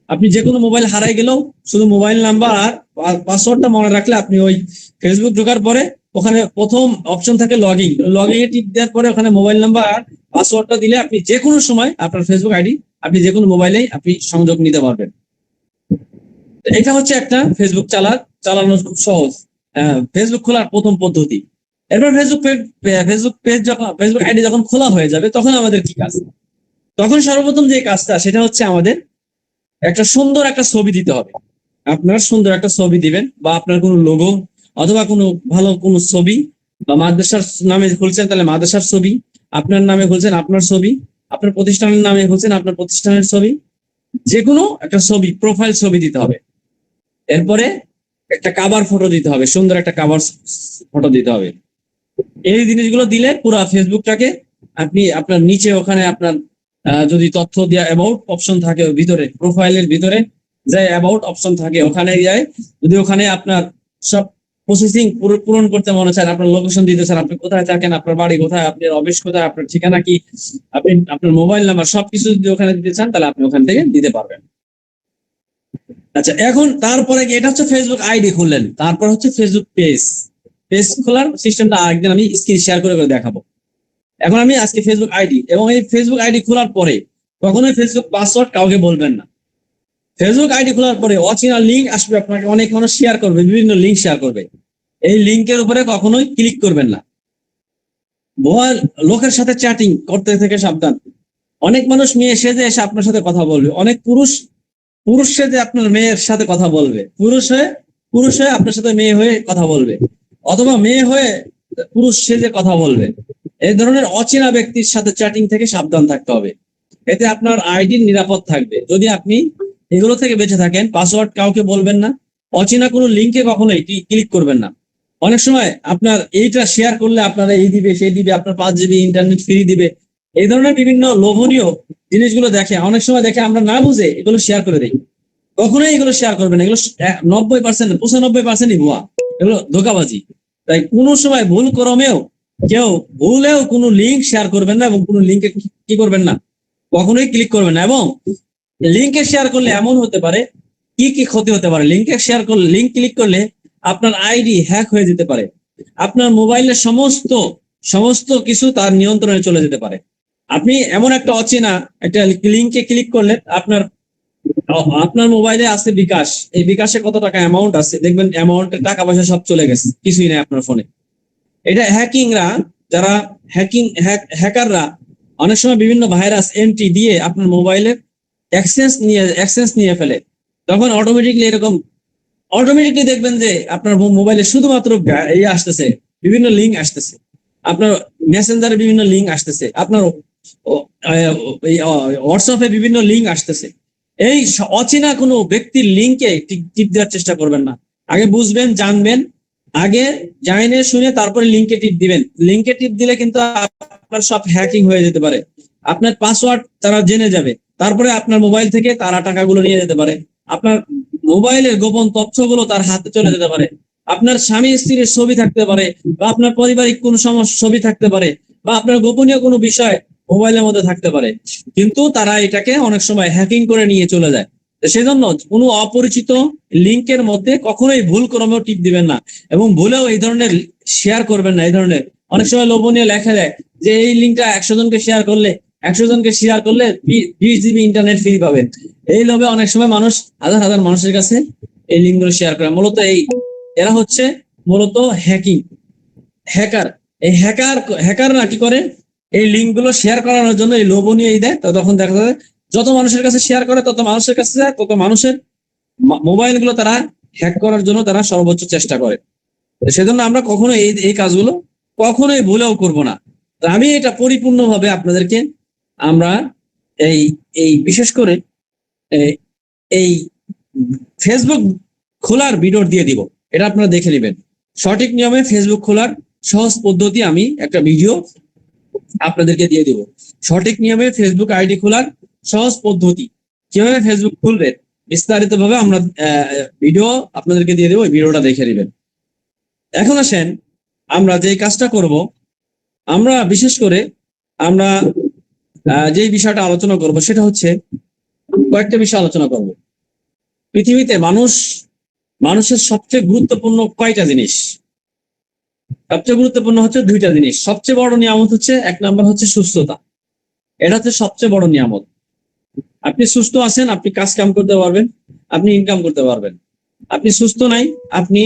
আপনি যে কোনো মোবাইল হারাই গেলেও শুধু মোবাইল নাম্বার আর পাসওয়ার্ডটা মনে রাখলে আপনি ওই ফেসবুক ঢোকার পরে ওখানে প্রথম অপশন থাকে লগইন, লগইন এ টিপ দেওয়ার পরে ওখানে মোবাইল নাম্বার আর পাসওয়ার্ডটা দিলে আপনি যে কোনো সময় আপনার ফেসবুক আইডি আপনি যে কোনো মোবাইলেই আপনি সংযোগ নিতে পারবেন। এটা হচ্ছে একটা ফেসবুক চালানো খুব সহজ, ফেসবুক খোলার প্রথম পদ্ধতি। এরপর ফেসবুক আইডি যখন খোলা হয়ে যাবে তখন আমাদের কি কাজ? তখন সর্বপ্রথম যে কাজটা সেটা হচ্ছে আমাদের একটা সুন্দর একটা ছবি দিতে হবে। আপনার সুন্দর একটা ছবি দিবেন, বা আপনার কোনো লোগো অথবা কোনো ভালো কোনো ছবি, বা মাদ্রাসার নামে খুলছেন তাহলে মাদ্রাসার ছবি, আপনার নামে খুলছেন আপনার ছবি, আপনার প্রতিষ্ঠানের নামে খুলছেন আপনার প্রতিষ্ঠানের ছবি, যে কোনো একটা ছবি, প্রোফাইল ছবি দিতে হবে। এরপরে একটা কাভার ফটো দিতে হবে, সুন্দর একটা কাভার ফটো দিতে হবে। এই জিনিসগুলো দিলে পুরো ফেসবুকটাকে আপনি আপনার নিচে ওখানে আপনার যদি তথ্য দেওয়া অ্যাবাউট অপশন থাকে ভিতরে, প্রোফাইলের ভিতরে যে অ্যাবাউট অপশন থাকে ওখানে যায়, যদি ওখানে আপনার সব প্রসেসিং পূরণ করতে মনে চান, আপনার লোকেশন দিতে চান, আপনি কোথায় থাকেন, আপনার বাড়ি কোথায়, আপনার অফিস কোথায়, আপনার ঠিকানা কি, আপনি আপনার মোবাইল নাম্বার, সবকিছু যদি ওখানে দিতে চান তাহলে আপনি ওখান থেকে দিতে পারবেন। আচ্ছা, এখন তারপরে এটা হচ্ছে ফেসবুক আইডি খুললেন, তারপর হচ্ছে ফেসবুক পেজ খোলার সিস্টেমটা আরেকদিন আমি স্ক্রিন শেয়ার করে দেখাবো। এখন আমি আজকে ফেসবুক আইডি, এবং এই ফেসবুক আইডি খোলার পরে কখনোই ফেসবুক পাসওয়ার্ড কাউকে বলবেন না। ফেসবুক আইডি খোলার পরে অচেনা লিঙ্ক আসবে, আপনাকে অনেক মানুষ শেয়ার করবে, বিভিন্ন লিঙ্ক শেয়ার করবে, এই লিঙ্কের উপরে কখনোই ক্লিক করবেন না। ভুয়া লোকের সাথে চ্যাটিং করতে থেকে সাবধান। অনেক মানুষ মেয়ে সেজে এসে আপনার সাথে কথা বলবে, অনেক পুরুষ সেজে আপনার মেয়ের সাথে কথা বলবে, পুরুষ হয়ে আপনার সাথে মেয়ে হয়ে কথা বলবে, অথবা মেয়ে হয়ে পুরুষ সেজে কথা বলবে। এই ধরনের অচেনা ব্যক্তির সাথে চ্যাটিং থেকে সাবধান থাকতে হবে, এতে আপনার আইডি নিরাপদ থাকবে। যদি আপনি এগুলো থেকে বেঁচে থাকেন, পাসওয়ার্ড কাউকে বলবেন না, অচেনা কোনো লিঙ্কে কখনোই ক্লিক করবেন না। অনেক সময় আপনার এইটা শেয়ার করলে আপনারা এই দিবে সেই দিবে, আপনার 5 জিবি ইন্টারনেট ফ্রি দিবে, এই ধরনের বিভিন্ন লোভনীয় জিনিসগুলো দেখে, অনেক সময় দেখে আমরা না বুঝে এগুলো শেয়ার করে দিই। কখনোই এগুলো শেয়ার করবেন না, এগুলো 90% 95%ই ভুয়া। এগুলো ধোঁকাবাজি। তাই কোনো সময় ভুল ক্রমেও কেউ ভুলেও কোনো লিঙ্ক শেয়ার করবেন না, এবং কোনো লিঙ্কে কি করবেন না, কখনোই ক্লিক করবেন না। এবং লিঙ্কে শেয়ার করলে এমন হতে পারে, কি কি ক্ষতি হতে পারে, লিঙ্কে শেয়ার করলে, লিঙ্ক ক্লিক করলে আপনার আইডি হ্যাক হয়ে যেতে পারে, আপনার মোবাইলের সমস্ত সমস্ত কিছু তার নিয়ন্ত্রণে চলে যেতে পারে। আপনি এমন একটা অচেনা একটা লিঙ্কে ক্লিক করলে আপনার আপনার মোবাইলে আছে বিকাশ, এই বিকাশে কত টাকা অ্যামাউন্ট আছে, দেখবেন অ্যামাউন্টের টাকা পয়সা সব চলে গেছে, কিছুই নেই আপনার ফোনে। এটা হ্যাকিংরা, যারা হ্যাকাররা অনেক সময় বিভিন্ন ভাইরাস এন্ট্রি দিয়ে আপনার মোবাইলের অ্যাক্সেস নিয়ে ফেলে। তখন অটোমেটিকলি দেখবেন যে আপনার মোবাইলে শুধুমাত্র ইয়ে আসতেছে, বিভিন্ন লিঙ্ক আসতেছে, আপনার মেসেঞ্জারে বিভিন্ন লিঙ্ক আসতেছে, আপনার হোয়াটসঅ্যাপে বিভিন্ন লিঙ্ক আসতেছে। এই অচেনা কোনো ব্যক্তির লিঙ্কে টিপ দেওয়ার চেষ্টা করবেন না। আগে বুঝবেন, জানবেন, আগে জানে শুনে তারপরে লিঙ্কে টিপ দিবেন। লিঙ্কে টিপ দিলে কিন্তু আপনার সব হ্যাকিং হয়ে যেতে পারে, আপনার পাসওয়ার্ড তারা জেনে যাবে, তারপরে আপনার মোবাইল থেকে তারা টাকাগুলো নিয়ে যেতে পারে, আপনার মোবাইলের গোপন তথ্যগুলো তার হাতে চলে যেতে পারে, আপনার স্বামী স্ত্রীর ছবি থাকতে পারে, বা আপনার পারিবারিক কোনো সমস্যা ছবি থাকতে পারে, বা আপনার গোপনীয় কোনো বিষয় মোবাইলের মধ্যে থাকতে পারে। কিন্তু তারা এটাকে অনেক সময় হ্যাকিং করে নিয়ে চলে যায়। সেজন্য কোনো অপরিচিত লিঙ্কের মধ্যে কখনোই ভুল ক্রমেও টিপ দিবেন না, এবং ভুলেও এই ধরনের শেয়ার করবেন না। এই ধরনের অনেক সময় লোভনীয় লেখা দেয় যে এই লিঙ্কটা 100 জনকে শেয়ার করলে 20 জিবি ইন্টারনেট ফ্রি পাবেন। এই লোভে অনেক সময় মানুষ হাজার হাজার মানুষের কাছে এই লিঙ্কগুলো শেয়ার করে। মূলত এরা হচ্ছে মূলত হ্যাকার। এই হ্যাকাররা কি করে, এই লিঙ্কগুলো শেয়ার করানোর জন্য এই লোভনীয় দেয়। তো তখন দেখা যায় যত মানুষের কাছে শেয়ার করে তত মানুষের কাছে যায়, তত মানুষের মোবাইল গুলো তারা হ্যাক করার জন্য তারা সর্বোচ্চ চেষ্টা করে। সেজন্য আমরা কখনো এই কাজগুলো কখনোই ভুলেও করব না। তো আমি এটা পরিপূর্ণভাবে আপনাদেরকে আমরা এই এই বিশেষ করে এই ফেসবুক খোলার ভিডিও দিয়ে দিব, এটা আপনারা দেখে নেবেন। সঠিক নিয়মে ফেসবুক খোলার সহজ পদ্ধতি আমি একটা ভিডিও আপনাদেরকে দিয়ে দিব। সঠিক নিয়মে ফেসবুক আইডি খোলার সহজ পদ্ধতি, কিভাবে ফেসবুক খুলবে বিস্তারিত ভাবে আমরা ভিডিও আপনাদেরকে দিয়ে দেবো, ওই ভিডিওটা দেখে নেবেন। এখন আসেন আমরা যে কাজটা করব, আমরা বিশেষ করে আমরা যে বিষয়টা আলোচনা করব সেটা হচ্ছে, কয়েকটা বিষয় আলোচনা করব। পৃথিবীতে মানুষের সবচেয়ে গুরুত্বপূর্ণ কয়টা জিনিস? সবচেয়ে গুরুত্বপূর্ণ হচ্ছে দুইটা জিনিস। সবচেয়ে বড় নিয়ামত হচ্ছে, এক নাম্বার হচ্ছে সুস্থতা। এটা হচ্ছে সবচেয়ে বড় নিয়ামত। আপনি সুস্থ আছেন, আপনি কাজ কাম করতে পারবেন, আপনি ইনকাম করতে পারবেন। আপনি সুস্থ নাই, আপনি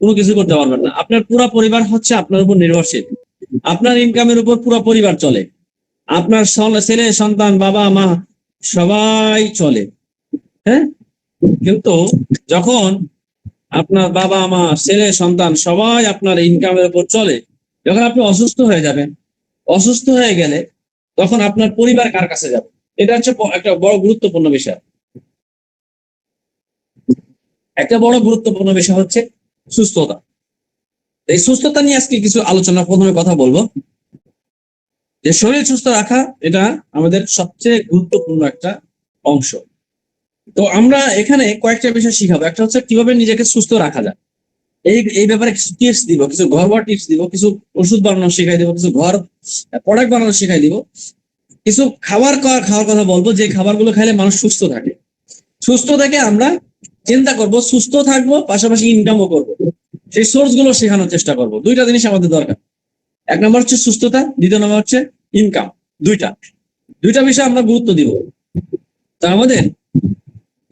কোনো কিছু করতে পারবেন না। আপনার পুরো পরিবার হচ্ছে আপনার উপর নির্ভরশীল, আপনার ইনকামের উপর পুরো পরিবার চলে, আপনার ছেলে সন্তান বাবা মা সবাই চলে। হ্যাঁ, কিন্তু যখন আপনার বাবা মা ছেলে সন্তান সবাই আপনার ইনকামের উপর চলে, যখন আপনি অসুস্থ হয়ে যাবেন, অসুস্থ হয়ে গেলে তখন আপনার পরিবার কার কাছে যাবে? এটা হচ্ছে একটা বড় গুরুত্বপূর্ণ বিষয়। একটা বড় গুরুত্বপূর্ণ বিষয় হচ্ছে সুস্থতা। এই সুস্থতা নিয়ে আজকে কিছু আলোচনা, প্রথমে কথা বলবো যে শরীর সুস্থ রাখা এটা আমাদের সবচেয়ে গুরুত্বপূর্ণ একটা অংশ। তো আমরা এখানে কয়েকটা বিষয় শিখাবো। একটা হচ্ছে কিভাবে নিজেকে সুস্থ রাখা যায়, এই ব্যাপারে কিছু টিপস দিব, কিছু ঘরোয়া টিপস দিব, কিছু ওষুধ বানানো শিখাই দিব, কিছু ঘর প্রোডাক্ট বানানো শিখাই দিব, কিছু খাওয়ার কথা বলবো যে খাবারগুলো খাইলে মানুষ সুস্থ থাকে। সুস্থ থেকে আমরা চিন্তা করব, সুস্থ থাকবো পাশাপাশি ইনকামও করবো, সেই সোর্স গুলো শেখানোর চেষ্টা করব। দুইটা জিনিস আমাদের দরকার, এক নম্বর হচ্ছে সুস্থতা, দ্বিতীয় নম্বর হচ্ছে ইনকাম। দুইটা বিষয় আমরা গুরুত্ব দিব। তা আমাদের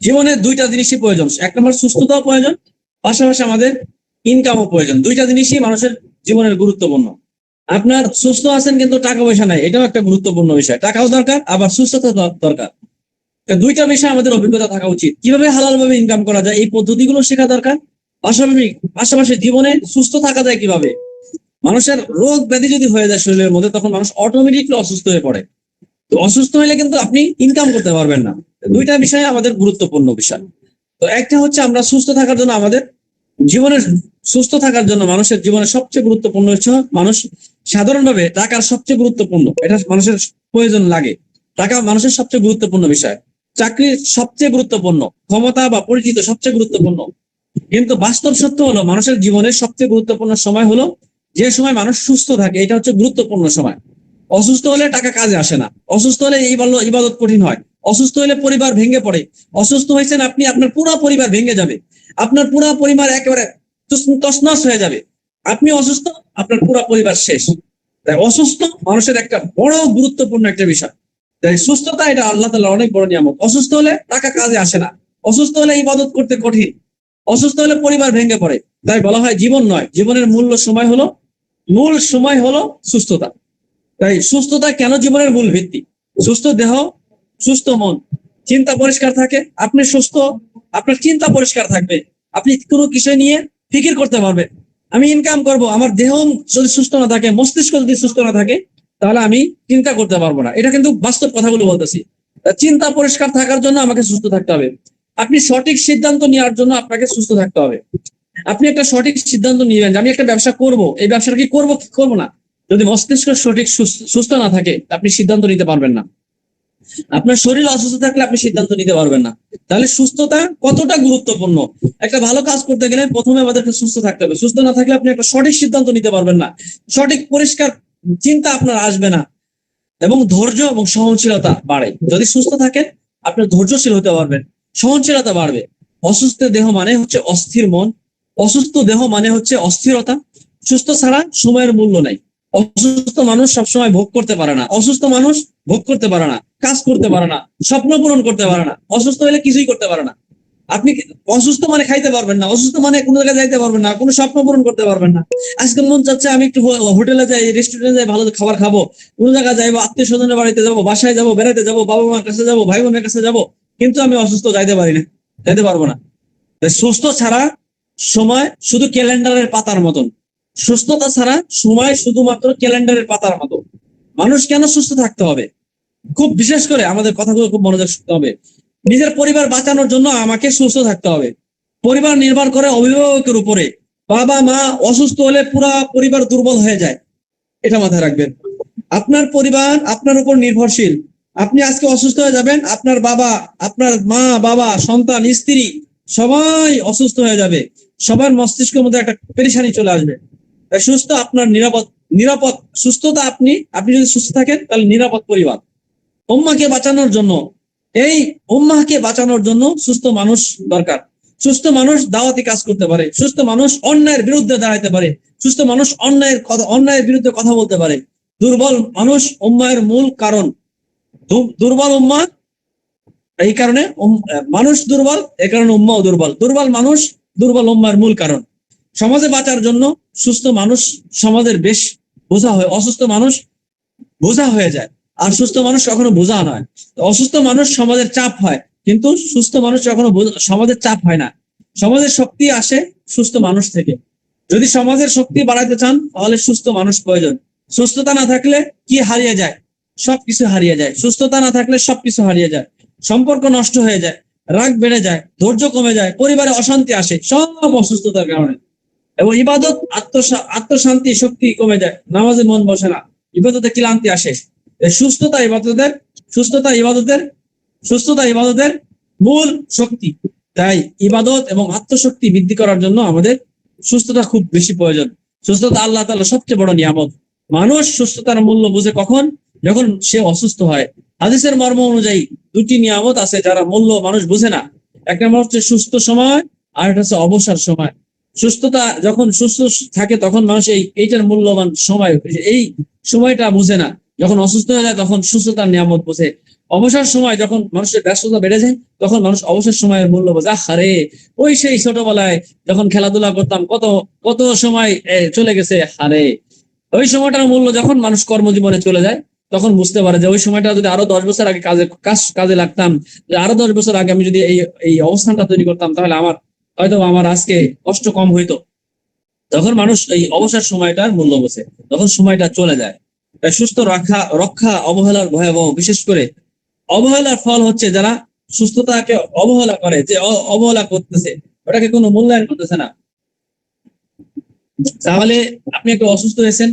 জীবনে দুইটা জিনিসই প্রয়োজন, এক নম্বর সুস্থতাও প্রয়োজন, পাশাপাশি আমাদের ইনকামও প্রয়োজন। দুইটা জিনিসই মানুষের জীবনের গুরুত্বপূর্ণ। আপনার সুস্থ আছেন কিন্তু টাকা পয়সা নাই, এটাও একটা গুরুত্বপূর্ণ বিষয়। টাকাও দরকার, আবার সুস্থতা দরকার। দুইটা বিষয় আমাদের অভিজ্ঞতা থাকা উচিত। কিভাবে হালাল ভাবে ইনকাম করা যায় এই পদ্ধতিগুলো শেখা দরকার। পাশাপাশি জীবনে সুস্থ থাকা যায় কিভাবে। মানুষের রোগ ব্যাধি যদি হয়ে যায় শরীরের মধ্যে, তখন মানুষ অটোমেটিকলি অসুস্থ হয়ে পড়ে। তো অসুস্থ হলে কিন্তু আপনি ইনকাম করতে পারবেন না। দুইটা বিষয় আমাদের গুরুত্বপূর্ণ বিষয়। তো একটা হচ্ছে আমরা সুস্থ থাকার জন্য, আমাদের জীবনের সুস্থ থাকার জন্য মানুষের জীবনের সবচেয়ে গুরুত্বপূর্ণ হচ্ছে, মানুষ সাধারণভাবে টাকার সবচেয়ে গুরুত্বপূর্ণ, এটা মানুষের প্রয়োজন লাগে। টাকা মানুষের সবচেয়ে গুরুত্বপূর্ণ বিষয়, চাকরির সবচেয়ে গুরুত্বপূর্ণ, ক্ষমতা বা পরিচিত সবচেয়ে গুরুত্বপূর্ণ, কিন্তু বাস্তব সত্য হলো মানুষের জীবনের সবচেয়ে গুরুত্বপূর্ণ সময় হলো যে সময় মানুষ সুস্থ থাকে, এটা হচ্ছে গুরুত্বপূর্ণ সময়। অসুস্থ হলে টাকা কাজে আসে না, অসুস্থ হলে এই বললো ইবাদত কঠিন হয়, অসুস্থ হলে পরিবার ভেঙে পড়ে। অসুস্থ হয়েছেন আপনি, আপনার পুরো পরিবার ভেঙে যাবে, আপনার পুরো পরিবার একেবারে তছনছ হয়ে যাবে। আপনি অসুস্থ, আপনার পুরো পরিবার শেষ। তাই অসুস্থ মানুষের একটা বড় গুরুত্বপূর্ণ একটা বিষয়। তাই সুস্থতা এটা আল্লাহ তাআলার অনেক বড় নিয়ামত। অসুস্থ হলে টাকা কাজে আসে না, অসুস্থ হলে ইবাদত করতে কঠিন, অসুস্থ হলে পরিবার ভেঙে পড়ে। তাই বলা হয় জীবন নয়, জীবনের মূল সময় হলো সুস্থতা। তাই সুস্থতা কেন জীবনের মূল ভিত্তি? সুস্থ দেহ, সুস্থ মন, চিন্তা পরিষ্কার থাকে, আপনি সুস্থ, আপনার চিন্তা পরিষ্কার থাকবে, আপনি কোনো কিছু নিয়ে ফিকির করতে পারবেন। আমি ইনকাম করব, আমার দেহ যদি সুস্থ না থাকে, মস্তিষ্ক যদি সুস্থ না থাকে, তাহলে আমি চিন্তা করতে পারবো না। এটা কিন্তু বাস্তব কথাগুলো বলতেছি। চিন্তা পরিষ্কার থাকার জন্য আমাকে সুস্থ থাকতে হবে। আপনি সঠিক সিদ্ধান্ত নেওয়ার জন্য আপনাকে সুস্থ থাকতে হবে। আপনি একটা সঠিক সিদ্ধান্ত নিবেন যে আমি একটা ব্যবসা করব, এই ব্যবসাটা কি করবো কি করবো না, যদি মস্তিষ্ক সঠিক সুস্থ না থাকে আপনি সিদ্ধান্ত নিতে পারবেন না। আপনার শরীর অসুস্থ থাকলে আপনি সিদ্ধান্ত নিতে পারবেন না। তাহলে সুস্থতা কতটা গুরুত্বপূর্ণ। একটা ভালো কাজ করতে গেলে প্রথমে আমাদেরকে সুস্থ থাকতে হবে। সুস্থ না থাকলে আপনি একটা সঠিক সিদ্ধান্ত নিতে পারবেন না, সঠিক পরিষ্কার চিন্তা আপনার আসবে না, এবং ধৈর্য এবং সহনশীলতা বাড়ে। যদি সুস্থ থাকেন আপনি ধৈর্যশীল হতে পারবেন, সহনশীলতা বাড়বে। অসুস্থ দেহ মানে হচ্ছে অস্থির মন, অসুস্থ দেহ মানে হচ্ছে অস্থিরতা। সুস্থ ছাড়া সময়ের মূল্য নাই। অসুস্থ মানুষ সবসময় ভোগ করতে পারে না, অসুস্থ মানুষ ভোগ করতে পারে না, কাজ করতে পারে না, স্বপ্ন পূরণ করতে পারে না, অসুস্থ হলে কিছুই করতে পারে না। আপনি অসুস্থ মানে খাইতে পারবেন না, অসুস্থ মানে কোনো জায়গায় যাইতে পারবেন না, কোনো স্বপ্ন পূরণ করতে পারবেন না। আজকে মন চাচ্ছে আমি একটু হোটেলে যাই, রেস্টুরেন্টে যাই, ভালো খাবার খাবো, কোনো জায়গায় যাইবো, আত্মীয় স্বজনের বাড়িতে যাবো, বাসায় যাবো, বেড়াতে যাবো, বাবা মার কাছে যাবো, ভাই বোনের কাছে যাবো, কিন্তু আমি অসুস্থ, যাইতে পারি না, যাইতে পারবো না। সুস্থ ছাড়া সময় শুধু ক্যালেন্ডারের পাতার মতন, সুস্থতা ছাড়া সময় শুধুমাত্র ক্যালেন্ডারের পাতার মতো। মানুষ কেন সুস্থ থাকতে হবে? খুব বিশেষ করে আমাদের কথাগুলো খুব মনোযোগ শুনতে হবে। নিজের পরিবার বাঁচানোর জন্য আমাকে সুস্থ থাকতে হবে। পরিবার নির্ভর করে অভিভাবকের উপরে। বাবা মা অসুস্থ হলে পুরা পরিবার দুর্বল হয়ে যায়, এটা মাথায় রাখবেন। আপনার পরিবার আপনার উপর নির্ভরশীল। আপনি আজকে অসুস্থ হয়ে যাবেন, আপনার বাবা, আপনার মা, বাবা, সন্তান, স্ত্রী সবাই অসুস্থ হয়ে যাবে, সবার মস্তিষ্কের মধ্যে একটা পেরেশানি চলে আসবে। তাই সুস্থ আপনার নিরাপদ সুস্থতা, আপনি যদি সুস্থ থাকেন তাহলে নিরাপদ পরিবার। উম্মাহকে বাঁচানোর জন্য সুস্থ মানুষ দরকার। সুস্থ মানুষ দাওয়াতি কাজ করতে পারে, সুস্থ মানুষ অন্যায়ের বিরুদ্ধে দাঁড়াতে পারে, সুস্থ মানুষ অন্যায়ের বিরুদ্ধে কথা বলতে পারে। দুর্বল মানুষ উম্মাহের মূল কারণ। দুর্বল উম্মাহ এই কারণে, মানুষ দুর্বল এই কারণে উম্মাও দুর্বল। দুর্বল মানুষ দুর্বল উম্মার মূল কারণ। সমাজে বাঁচার জন্য সুস্থ মানুষ সমাজের বেশ বোঝা হয়, অসুস্থ মানুষ বোঝা হয়ে যায়। আর সুস্থ মানুষ কখনো বোঝা নয়। অসুস্থ মানুষ সমাজের চাপ হয়, কিন্তু সুস্থ মানুষ কখনো সমাজের চাপ হয় না। সমাজের শক্তি আসে সুস্থ মানুষ থেকে। যদি সমাজের শক্তি বাড়াতে চান তাহলে সুস্থ মানুষ প্রয়োজন। সুস্থতা না থাকলে কি হারিয়ে যায়? সবকিছু হারিয়ে যায়। সুস্থতা না থাকলে সবকিছু হারিয়ে যায়, সম্পর্ক নষ্ট হয়ে যায়, রাগ বেড়ে যায়, ধৈর্য কমে যায়, পরিবারে অশান্তি আসে, সব অসুস্থতার কারণে। এবং ইবাদত আত্মশান্তি শক্তি কমে যায়, নামাজে মন বসে না, ইবাদতে ক্লান্তি আসে। সুস্থতা ইবাদতের মূল শক্তি। তাই ইবাদত এবং আত্মশক্তি বৃদ্ধি করার জন্য আমাদের সুস্থতা খুব বেশি প্রয়োজন। সুস্থতা আল্লাহ তাআলার সবচেয়ে বড় নিয়ামত। মানুষ সুস্থতার মূল্য বুঝে কখন? যখন সে অসুস্থ হয়। হাদিসের মর্ম অনুযায়ী দুটি নিয়ামত আছে যারা মূল্য মানুষ বুঝে না। এক নম্বর হচ্ছে সুস্থ সময়, আর একটা হচ্ছে অবসর সময়। সুস্থতা যখন সুস্থ থাকে তখন মানুষ এইটার মূল্যবান সময়, এই সময়টা বুঝে না। যখন অসুস্থ হয়ে যায় তখন সুস্থতার নিয়ামত বোঝে। অবসর সময় যখন মানুষের ব্যস্ততা বেড়ে যায় তখন মানুষ অবসর সময়ের মূল্য বোঝে। আরে ওই সেই ছোটবেলায় যখন খেলাধুলা করতাম, কত কত সময় চলে গেছে। আরে ওই সময়টার মূল্য যখন মানুষ কর্মজীবনে চলে যায় তখন বুঝতে পারে যে ওই সময়টা যদি আরো 10 বছর আগে কাজে লাগতাম, যে আরো 10 বছর আগে আমি যদি এই অবস্থানটা তৈরি করতাম, তাহলে আমার আজকে কষ্ট কম হইতো। তখন মানুষ এই অবসর সময়টার মূল্য বোঝে, তখন সময়টা চলে যায়। তাই সুস্থ রক্ষা অবহেলার ভয়াবহ। বিশেষ করে অবহেলার ফল হচ্ছে যারা সুস্থতাকে অবহেলা করে, যে অবহেলা করতেছে, ওটাকে কোনো মূল্যায়ন করতেছে না। তাহলে আপনি একটু অসুস্থ হয়েছেন,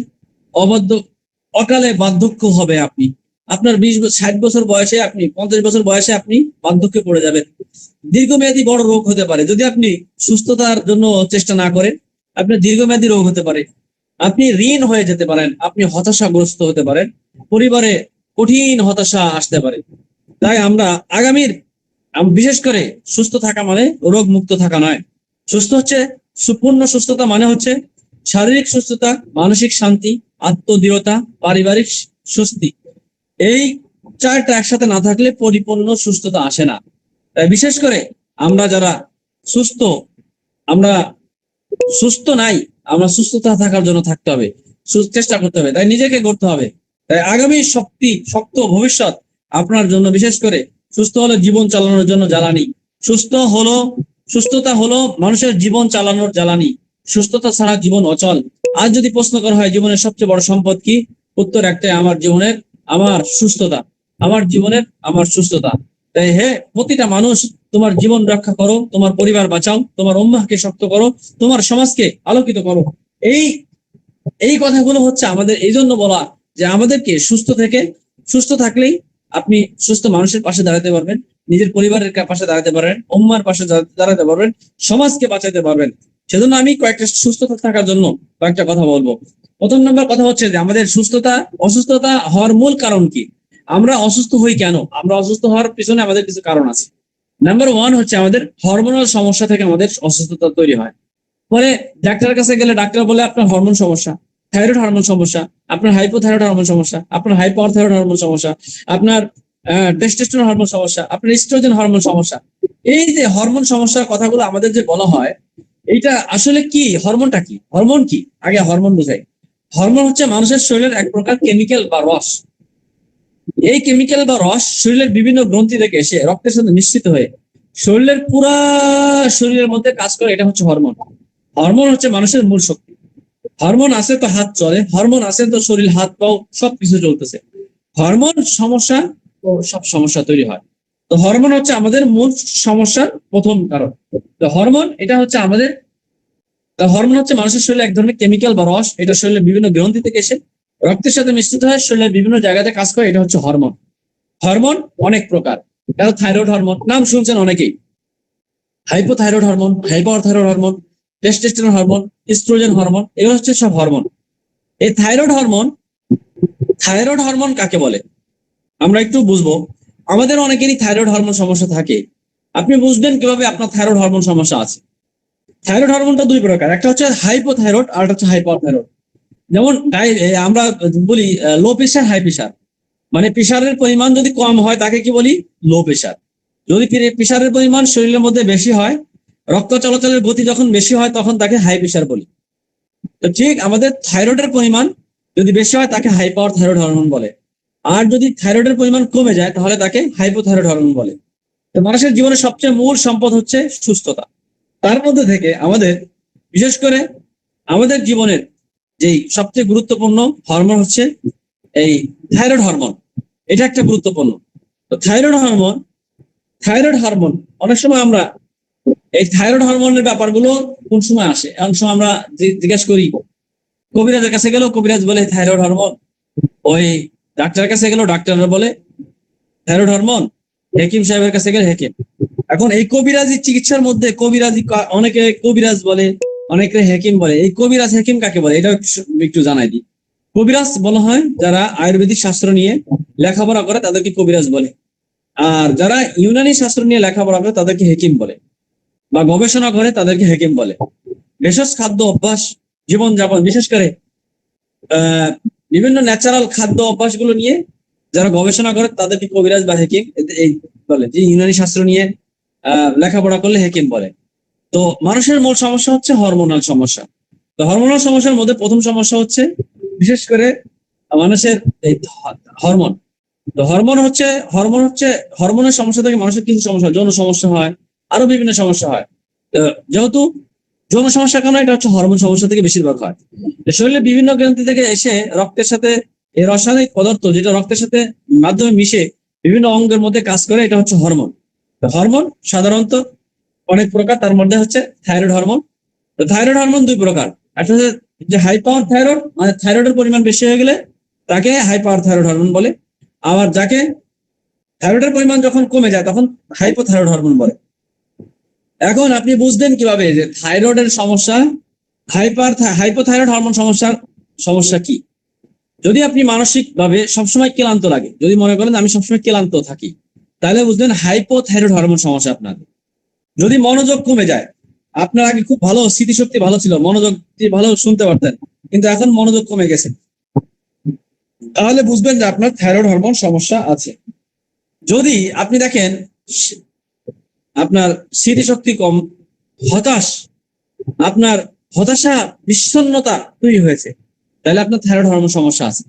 অকালে বার্ধক্য হবে। আপনার 60 বছর বয়সে, আপনি 50 বছর বয়সে আপনি বার্ধক্যে পড়ে যাবেন। দীর্ঘমেয়াদী বড় রোগ হতে পারে যদি আপনি সুস্থতার জন্য চেষ্টা না করেন। আপনার দীর্ঘমেয়াদী রোগ হতে পারে, আপনি ঋণ হয়ে যেতে পারেন, আপনি হতাশাগ্রস্ত হতে পারেন, পরিবারে কঠিন হতাশা আসতে পারে। তাই আমরা আগামীর বিশেষ করে সুস্থ থাকা মানে রোগ মুক্ত থাকা নয়। সুস্থ হচ্ছে সুপূর্ণ সুস্থতা মানে হচ্ছে শারীরিক সুস্থতা, মানসিক শান্তি, আত্মদৃঢ়তা, পারিবারিক স্বস্তি। এই চারটা একসাথে না থাকলে পরিপূর্ণ সুস্থতা আসে না। তাই বিশেষ করে আমরা যারা সুস্থ, আমরা সুস্থ নাই, আমরা সুস্থতা থাকার জন্য থাকতে হবে, চেষ্টা করতে হবে, তাই নিজেকে করতে হবে। তাই আগামী শক্ত ভবিষ্যৎ আপনার জন্য বিশেষ করে সুস্থ হলে জীবন চালানোর জন্য জ্বালানি। সুস্থতা হলো মানুষের জীবন চালানোর জ্বালানি। সুস্থতা ছাড়া জীবন অচল। আজ যদি প্রশ্ন করা হয় জীবনের সবচেয়ে বড় সম্পদ কি, উত্তর একটাই, আমার সুস্থতা, আমার জীবনের আমার সুস্থতা। তাই হে প্রতিটা মানুষ, তোমার জীবন রক্ষা করো, তোমার পরিবার বাঁচাও, তোমার উম্মাহকে শক্ত করো, তোমার সমাজকে আলোকিত করো। এই এই কথাগুলো হচ্ছে আমাদের এই জন্য বলা যে আমাদেরকে সুস্থ থাকলেই আপনি সুস্থ মানুষের পাশে দাঁড়াতে পারবেন, নিজের পরিবারের পাশে দাঁড়াতে পারবেন, উম্মার পাশে দাঁড়াতে পারবেন, সমাজকে বাঁচাতে পারবেন। সেজন্য আমি কয়েকটা সুস্থতা থাকার জন্য কয়েকটা কথা বলবো। প্রথম নম্বর কথা হচ্ছে যে আমাদের অসুস্থতা হওয়ার মূল কারণ কি, আমরা অসুস্থ হই কেন, আমরা অসুস্থ হওয়ার পিছনে আমাদের কিছু কারণ আছে। নাম্বার ওয়ান হচ্ছে আমাদের হরমোনাল সমস্যা থেকে আমাদের অসুস্থতা তৈরি হয়। পরে ডাক্তারের কাছে গেলে ডাক্তার বলে আপনার হরমোন সমস্যা, থাইরয়েড হরমোন সমস্যা, আপনার হাইপোথাইরয়েড হরমোন সমস্যা, আপনার হাইপারথাইরয়েড হরমোন সমস্যা, আপনার টেস্টোস্টেরন হরমোন সমস্যা, আপনার ইস্ট্রোজেন হরমোন সমস্যা। এই যে হরমোন সমস্যার কথাগুলো আমাদের যে বলা হয়, এইটা আসলে কি, হরমোনটা কি, হরমোন কি, আগে হরমোন বোঝাই। হরমোন হচ্ছে মানুষের শরীরের এক প্রকার কেমিক্যাল বা রস। এই কেমিক্যাল বা রস শরীরের বিভিন্ন গ্রন্থি থেকে এসে রক্তের সাথে মিশ্রিত হয়ে শরীরের মধ্যে কাজ করে, এটা হচ্ছে হরমোন। হরমোন হচ্ছে মানুষের মূল শক্তি। হরমোন আছে তো হাত চলে, হরমোন আছে তো শরীর হাত পাও সবকিছু চলতেছে। হরমোন সমস্যা ও সব সমস্যা তৈরি হয়। তো হরমোন হচ্ছে আমাদের মূল সমস্যার প্রথম কারণ। তো হরমোন হচ্ছে মানুষের শরীরে এক ধরনের কেমিক্যাল বা রস, এটা শরীরের বিভিন্ন গ্রন্থি থেকে এসে রক্তের সাথে মিশ্রিত হয়, শরীরের বিভিন্ন জায়গাতে কাজ করে, এটা হচ্ছে হরমোন। হরমোন অনেক প্রকার। থাইরয়েড হরমোন নাম শুনছেন অনেকেই, hypothyroid hormone, hyperthyroid hormone, testosterone hormone, oestrogen hormone, এগুলো হচ্ছে সব হরমোন। এই থাইরয়েড হরমোন কাকে বলে আমরা একটু বুঝবো। আমাদের অনেকেরই থাইরয়েড হরমোন সমস্যা থাকে। আপনি বুঝবেন কিভাবে আপনার থাইরয়েড হরমোন সমস্যা আছে। থাইরয়েড হরমোনটা দুই প্রকার, একটা হচ্ছে হাইপোথাইরয়েড আর একটা হচ্ছে হাইপারথাইরয়েড। যেমন আমরা বলি লো প্রেশার, হাই প্রেশার, মানে প্রেশারের পরিমাণ যদি কম হয় তাকে কি বলি, লো প্রেশার। যদি প্রেশারের পরিমাণ শরীরের মধ্যে বেশি হয়, রক্ত চলাচলের গতি যখন বেশি হয়, তখন তাকে হাই প্রেশার বলি। তো ঠিক আমাদের থাইরয়েডের পরিমাণ যদি বেশি হয় তাকে হাইপার থাইরয়েড হরমোন বলে, আর যদি থাইরয়েডের পরিমাণ কমে যায় তাহলে তাকে হাইপোথাইরয়েড হরমোন বলে। তো মানুষের জীবনে সবচেয়ে মূল সম্পদ হচ্ছে সুস্থতা। তার মধ্যে থেকে আমাদের বিশেষ করে আমাদের জীবনের যেই সবচেয়ে গুরুত্বপূর্ণ হরমোন হচ্ছে এই থাইরয়েড হরমোন। এটা একটা গুরুত্বপূর্ণ। তো থাইরয়েড হরমোন অনেক সময় আমরা এই থাইরয়েড হরমোনের ব্যাপারগুলো কোন সময় আসে, এমন সময় আমরা জিজ্ঞেস করি, কবিরাজের কাছে গেলেও কবিরাজ বলে থাইরয়েড হরমোন, ওই ডাক্তারের কাছে গেলেও ডাক্তাররা বলে থাইরয়েড হরমোন, হেকিম সাহেবের কাছে গেলে হেকিম। এখন এই কবিরাজি চিকিৎসার মধ্যে অনেকে কবিরাজ বলে, অনেকে হেকিম বলে। এই কবিরাজ হেকিম কাকে বলে এটা একটু জানাই দিই। কবিরাজ বলা হয় যারা আয়ুর্বেদিক শাস্ত্র নিয়ে লেখাপড়া করে তাদেরকে কবিরাজ বলে, আর যারা ইউনানি শাস্ত্র নিয়ে লেখাপড়া করে তাদেরকে হেকিম বলে, বা গবেষণা করে তাদেরকে হেকিম বলে। ভেষজ খাদ্য অভ্যাস, জীবনযাপন, বিশেষ করে বিভিন্ন ন্যাচারাল খাদ্য অভ্যাসগুলো নিয়ে যারা গবেষণা করে তাদেরকে কবিরাজ বা হেকিম এই বলে। যে ইউনানি শাস্ত্র নিয়ে লেখাপড়া করলে হেকিম বলে। তো মানুষের মূল সমস্যা হচ্ছে হরমোনাল সমস্যা। তো হরমোনাল সমস্যার মধ্যে প্রথম সমস্যা হচ্ছে বিশেষ করে মানুষের এই হরমোন। তো হরমোনের সমস্যা থেকে মানুষের কিছু সমস্যা, যৌন সমস্যা হয়, আরো বিভিন্ন সমস্যা হয়। যেহেতু যৌন সমস্যা কেন, এটা হচ্ছে হরমোন সমস্যা থেকে বেশিরভাগ হয়। শরীরের বিভিন্ন গ্রন্থি থেকে এসে রক্তের সাথে এই রাসায়নিক পদার্থ যেটা রক্তের সাথে মাধ্যমে মিশে বিভিন্ন অঙ্গের মধ্যে কাজ করে, এটা হচ্ছে হরমোন। হরমোন সাধারণত অনেক প্রকার, তার মধ্যে হচ্ছে থাইরয়েড হরমোন। তো থাইরয়েড হরমোন দুই প্রকার, একটা হচ্ছে যে হাইপার থাইরয়েড, মানে থাইরয়েডের পরিমাণ বেশি হয়ে গেলে তাকে হাইপার থাইরয়েড হরমোন বলে। আবার যাকে থাইরয়েডের পরিমাণ যখন কমে যায় তখন হাইপোথাইরয়েড হরমোন বলে। এখন আপনি বুঝবেন কিভাবে যে থাইরয়েডের সমস্যা, হাইপোথাইরয়েড হরমোন সমস্যার সমস্যা কি। যদি আপনি মানসিক ভাবে সবসময় ক্লান্ত লাগে, যদি মনে করেন আমি সবসময় ক্লান্ত থাকি, তাহলে বুঝবেন হাইপোথাইরয়েড হরমোন সমস্যা আপনার। যদি মনোযোগ কমে যায়, আপনার আগে খুব ভালো স্মৃতিশক্তি ভালো ছিল, মনোযোগ ভালো শুনতে পারতেন, কিন্তু এখন মনোযোগ কমে গেছে, তাহলে বুঝবেন যে আপনার থাইরয়েড হরমোন সমস্যা আছে। যদি আপনি দেখেন আপনার স্মৃতিশক্তি কম, হতাশ, আপনার হতাশা বিষণ্ণতা তৈরি হয়েছে, তাহলে আপনার থাইরয়েড হরমোন সমস্যা আছে।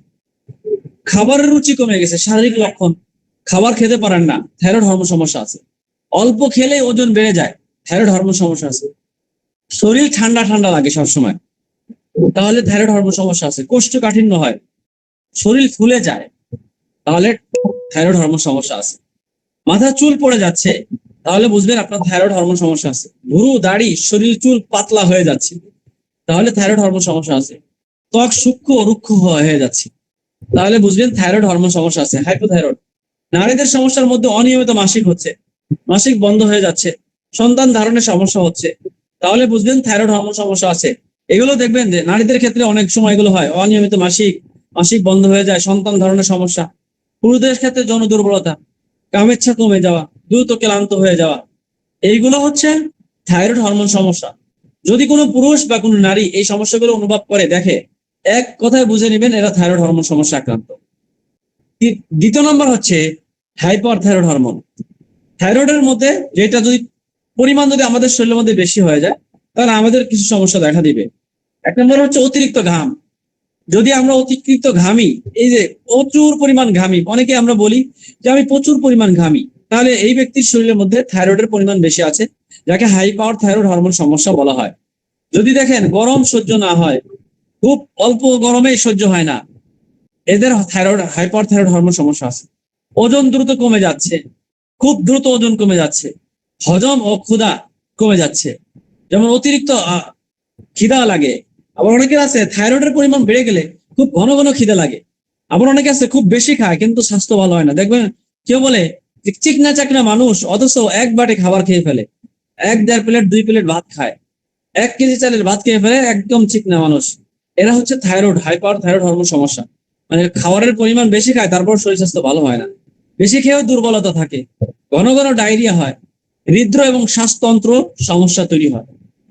খাবারের রুচি কমে গেছে, শারীরিক লক্ষণ, খাবার খেতে পারেন না, থাইরয়েড হরমোন সমস্যা আছে। অল্প খেলে ওজন বেড়ে যায়, থাইরয়েড হরমোন সমস্যা আছে। শরীর ঠান্ডা ঠান্ডা লাগে সবসময়, তাহলে থাইরয়েড হরমোন সমস্যা আছে। কোষ্ঠকাঠিন্য হয়, শরীর ফুলে যায়, তাহলে থাইরয়েড হরমোন সমস্যা আছে। মাথা চুল পড়ে যাচ্ছে, তাহলে বুঝবেন আপনার থাইরয়েড হরমোন সমস্যা আছে। ভুরু দাড়ি শরীর চুল পাতলা হয়ে যাচ্ছে, তাহলে থাইরয়েড হরমোন সমস্যা আছে। ত্বক সূক্ষ্ম রুক্ষ হয়ে যাচ্ছে, তাহলে বুঝবেন থাইরয়েড হরমোন সমস্যা আছে, হাইপোথাইরয়েড। নারীদের সমস্যার মধ্যে অনিয়মিত মাসিক হচ্ছে, মাসিক বন্ধ হয়ে যাচ্ছে, সন্তান ধারণের সমস্যা হচ্ছে, তাহলে বুঝবেন থাইরয়েড হরমোন সমস্যা আছে। এগুলো দেখবেন যে নারীদের ক্ষেত্রে অনেক সময় এগুলো হয়, অনিয়মিত মাসিক, মাসিক বন্ধ হয়ে যায়, সন্তান ধারণের সমস্যা। পুরুষদের ক্ষেত্রে যৌন দুর্বলতা, কামেচ্ছা কমে যাওয়া, দ্রুত ক্লান্ত হয়ে যাওয়া, এইগুলো হচ্ছে থাইরয়েড হরমোন সমস্যা। যদি কোনো পুরুষ বা কোনো নারী এই সমস্যাগুলো অনুভব করে দেখে, এক কথায় বুঝে নেবেন এরা থাইরয়েড হরমোন সমস্যা আক্রান্ত। দ্বিতীয় নম্বর হচ্ছে হাইপার থাইরয়েড হরমোন। থাইরয়েডের মধ্যে যেটা যদি পরিমাণ যদি আমাদের শরীরের মধ্যে বেশি হয়ে যায়, তাহলে আমাদের কিছু সমস্যা দেখা দিবে। এক নম্বর হচ্ছে অতিরিক্ত ঘাম। যদি আমরা অতিরিক্ত ঘামি, এই যে প্রচুর পরিমাণ ঘামি, অনেকে আমরা বলি যে আমি প্রচুর পরিমাণ ঘামি, তাহলে এই ব্যক্তির শরীরের মধ্যে থাইরয়েডের পরিমাণ বেশি আছে, যাকে হাই পাওয়ার থাইরয়েড হরমোন সমস্যা বলা হয়। যদি দেখেন গরম সহ্য না হয়, খুব অল্প গরমেই সহ্য হয় না, এদের থাইরয়েড, হাইপার থাইরয়েড হরমোন সমস্যা আছে। ওজন দ্রুত কমে যাচ্ছে, খুব দ্রুত ওজন কমে যাচ্ছে, হজম ও ক্ষুধা কমে যাচ্ছে, যেমন অতিরিক্ত খিদা লাগে। আবার অনেকের আছে থাইরয়েডের পরিমাণ বেড়ে গেলে খুব ঘন ঘন খিদা লাগে। আবার অনেকে আছে খুব বেশি খায় কিন্তু স্বাস্থ্য ভালো হয় না। দেখবেন কেউ বলে যে চিকনা চাকনা মানুষ, অথচ এক বাটে খাবার খেয়ে ফেলে, 1-1.5 প্লেট 2 প্লেট ভাত খায়, 1 কেজি চালের ভাত খেয়ে ফেলে, একদম চিকনা মানুষ। এরা হচ্ছে থাইরয়েড, হাইপার থাইরয়েড হরমোন সমস্যা। মানে খাবারের পরিমাণ বেশি খায়, তারপর শরীর স্বাস্থ্য ভালো হয় না, বেশি খেয়েও দুর্বলতা থাকে, ঘন ঘন ডায়রিয়া হয়, হৃদয় এবং শ্বাসতন্ত্র সমস্যা তৈরি হয়,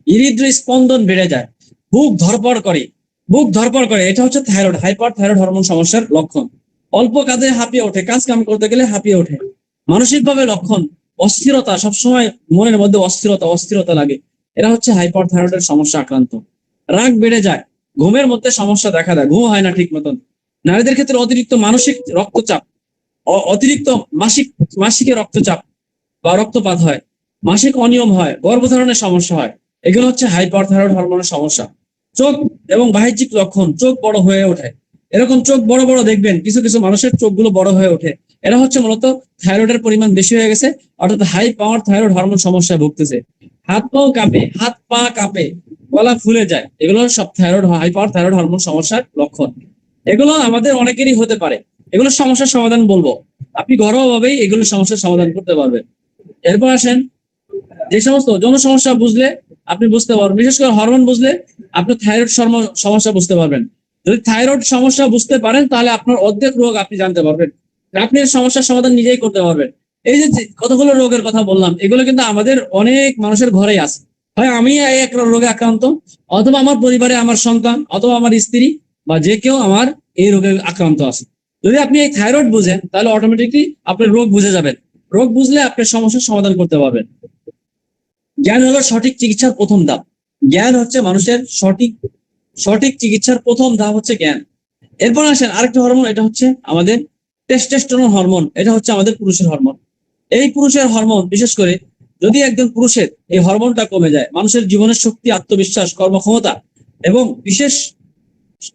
হৃদয় স্পন্দন বেড়ে যায়, বুক ধরপড় করে, বুক ধরপড় করে, এটা হচ্ছে থাইরয়েড, হাইপার থাইরয়েড হরমোন সমস্যার লক্ষণ। অল্প কাজে হাঁপিয়ে ওঠে, কাজ কাম করতে গেলে হাঁপিয়ে ওঠে। মানসিক ভাবে লক্ষণ অস্থিরতা, সবসময় মনের মধ্যে অস্থিরতা অস্থিরতা লাগে, এরা হচ্ছে হাইপার থাইরয়েডের সমস্যা আক্রান্ত। রাগ বেড়ে যায়, ঘুমের মধ্যে সমস্যা দেখা দেয়, ঘুম হয় না ঠিক মতন। নারীদের ক্ষেত্রে অতিরিক্ত মানসিক রক্তচাপ, অতিরিক্ত মাসিকে রক্তচাপ বা রক্তপাত হয়, মাসিক অনিয়ম হয়, গর্ভধারণের সমস্যা হয়, এগুলো হচ্ছে হাইপারথাইরয়েড হরমোনের সমস্যা। চোখ এবং বাহ্যিক লক্ষণ, চোখ বড় হয়ে ওঠে, এরকম চোখ বড় বড় দেখবেন, কিছু কিছু মানুষের চোখগুলো বড় হয়ে ওঠে, এরা হচ্ছে মূলত থাইরয়েডের পরিমাণ বেশি হয়ে গেছে, অর্থাৎ হাই পাওয়ার থাইরয়েড হরমোন সমস্যায় ভুগতেছে। হাত পাও কাঁপে, হাত পা কাঁপে, গলা ফুলে যায়, এগুলো সব thyroid, high power thyroid hormone সমস্যার লক্ষণ। এগুলো আমাদের অনেকেরই হতে পারে। এগুলো সমস্যার সমাধান বলবো, আপনি ঘরোয়াভাবেই এগুলো সমস্যার সমাধান করতে পারবেন। এরপর আসেন, যে সমস্ত যৌন সমস্যা বুঝলে আপনি বুঝতে পারবেন, বিশেষ করে হরমোন বুঝলে আপনি থাইরয়েড সমস্যা বুঝতে পারবেন। যদি থাইরয়েড সমস্যা বুঝতে পারেন, তাহলে আপনার অর্ধেক রোগ আপনি জানতে পারবেন, আপনি সমস্যার সমাধান নিজেই করতে পারবেন। এই যে কতগুলো রোগের কথা বললাম, এগুলো কিন্তু আমাদের অনেক মানুষের ঘরেই আছে। হয় আমি এক রোগে আক্রান্ত, অথবা আমার পরিবারে আমার সন্তান, অথবা আমার স্ত্রী, বা যে কেউ আমার এই রোগে আক্রান্ত আছে। যদি আপনি এই থাইরয়েড বুঝেন, তাহলে অটোমেটিকলি আপনার রোগ বুঝে যাবেন, রোগ বুঝলে আপনি সমস্যার সমাধান করতে পারবেন। জ্ঞান হলো সঠিক চিকিৎসার প্রথম ধাপ। জ্ঞান হচ্ছে মানুষের সঠিক সঠিক চিকিৎসার প্রথম ধাপ হচ্ছে জ্ঞান। এরপর আসেন আরেকটা হরমোন, এটা হচ্ছে আমাদের টেস্টোস্টেরন হরমোন, এটা হচ্ছে আমাদের পুরুষের হরমোন। এই পুরুষের হরমোন, বিশেষ করে যদি একজন পুরুষের এই হরমোনটা কমে যায়, মানুষের জীবনের শক্তি, আত্মবিশ্বাস, কর্মক্ষমতা এবং বিশেষ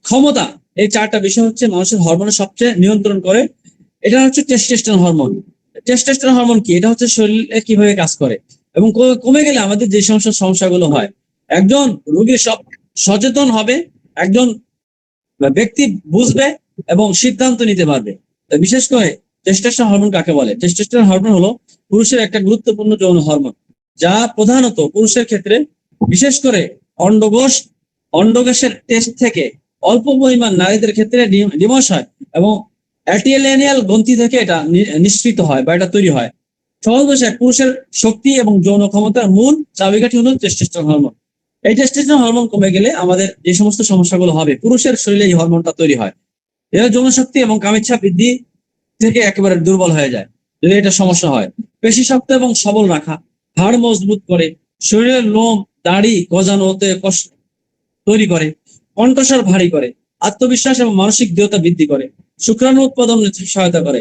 ক্ষমতা, এই 4টা বিষয় হচ্ছে মানুষের হরমোনের সবচেয়ে নিয়ন্ত্রণ করে। এটা হচ্ছে টেস্টোস্টেরন হরমোন। টেস্টোস্টেরন হরমোন কি? এটা হচ্ছে শরীরে কিভাবে কাজ করে এবং কমে গেলে আমাদের যে সমস্যাগুলো হয়। একজন রোগী সব সচেতন হবে, একজন ব্যক্তি বুঝবে এবং সিদ্ধান্ত নিতে পারবে। বিশেষ করে টেস্টোস্টেরন হরমোন কাকে বলে? টেস্টোস্টেরন হরমোন হলো পুরুষের একটা গুরুত্বপূর্ণ যৌন হরমোন। যা প্রধানত পুরুষের ক্ষেত্রে বিশেষ করে অন্ডকোষের টেস্ট থেকে অল্প পরিমাণ নারীদের ক্ষেত্রে ডিমোশয় এবং অ্যাটিএলিয়ানিয়াল গ্রন্থি থেকে এটা নিঃসৃত হয় বা এটা তৈরি হয়। সহজ ভাষায় পুরুষের শক্তি এবং যৌন ক্ষমতার মূল চাবিকাঠি হলো টেস্টোস্টেরন হরমোন। এই টেস্টোস্টেরন হরমোন কমে গেলে আমাদের যে সমস্ত সমস্যাগুলো হবে, পুরুষের শরীরে এই হরমোনটা তৈরি হয়, এরা যৌন শক্তি এবং কামেচ্ছা বৃদ্ধি থেকে একেবারে দুর্বল হয়ে যায় যদি এটা সমস্যা হয়। পেশি শক্ত এবং সবল রাখা, হাড় মজবুত করে, শরীরের লোম দাড়ি গজানোতে কষ্ট তৈরি করে, কণ্ঠস্বর ভারী করে, আত্মবিশ্বাস এবং মানসিক দৃঢ়তা বৃদ্ধি করে, শুক্রাণু উৎপাদনে সহায়তা করে।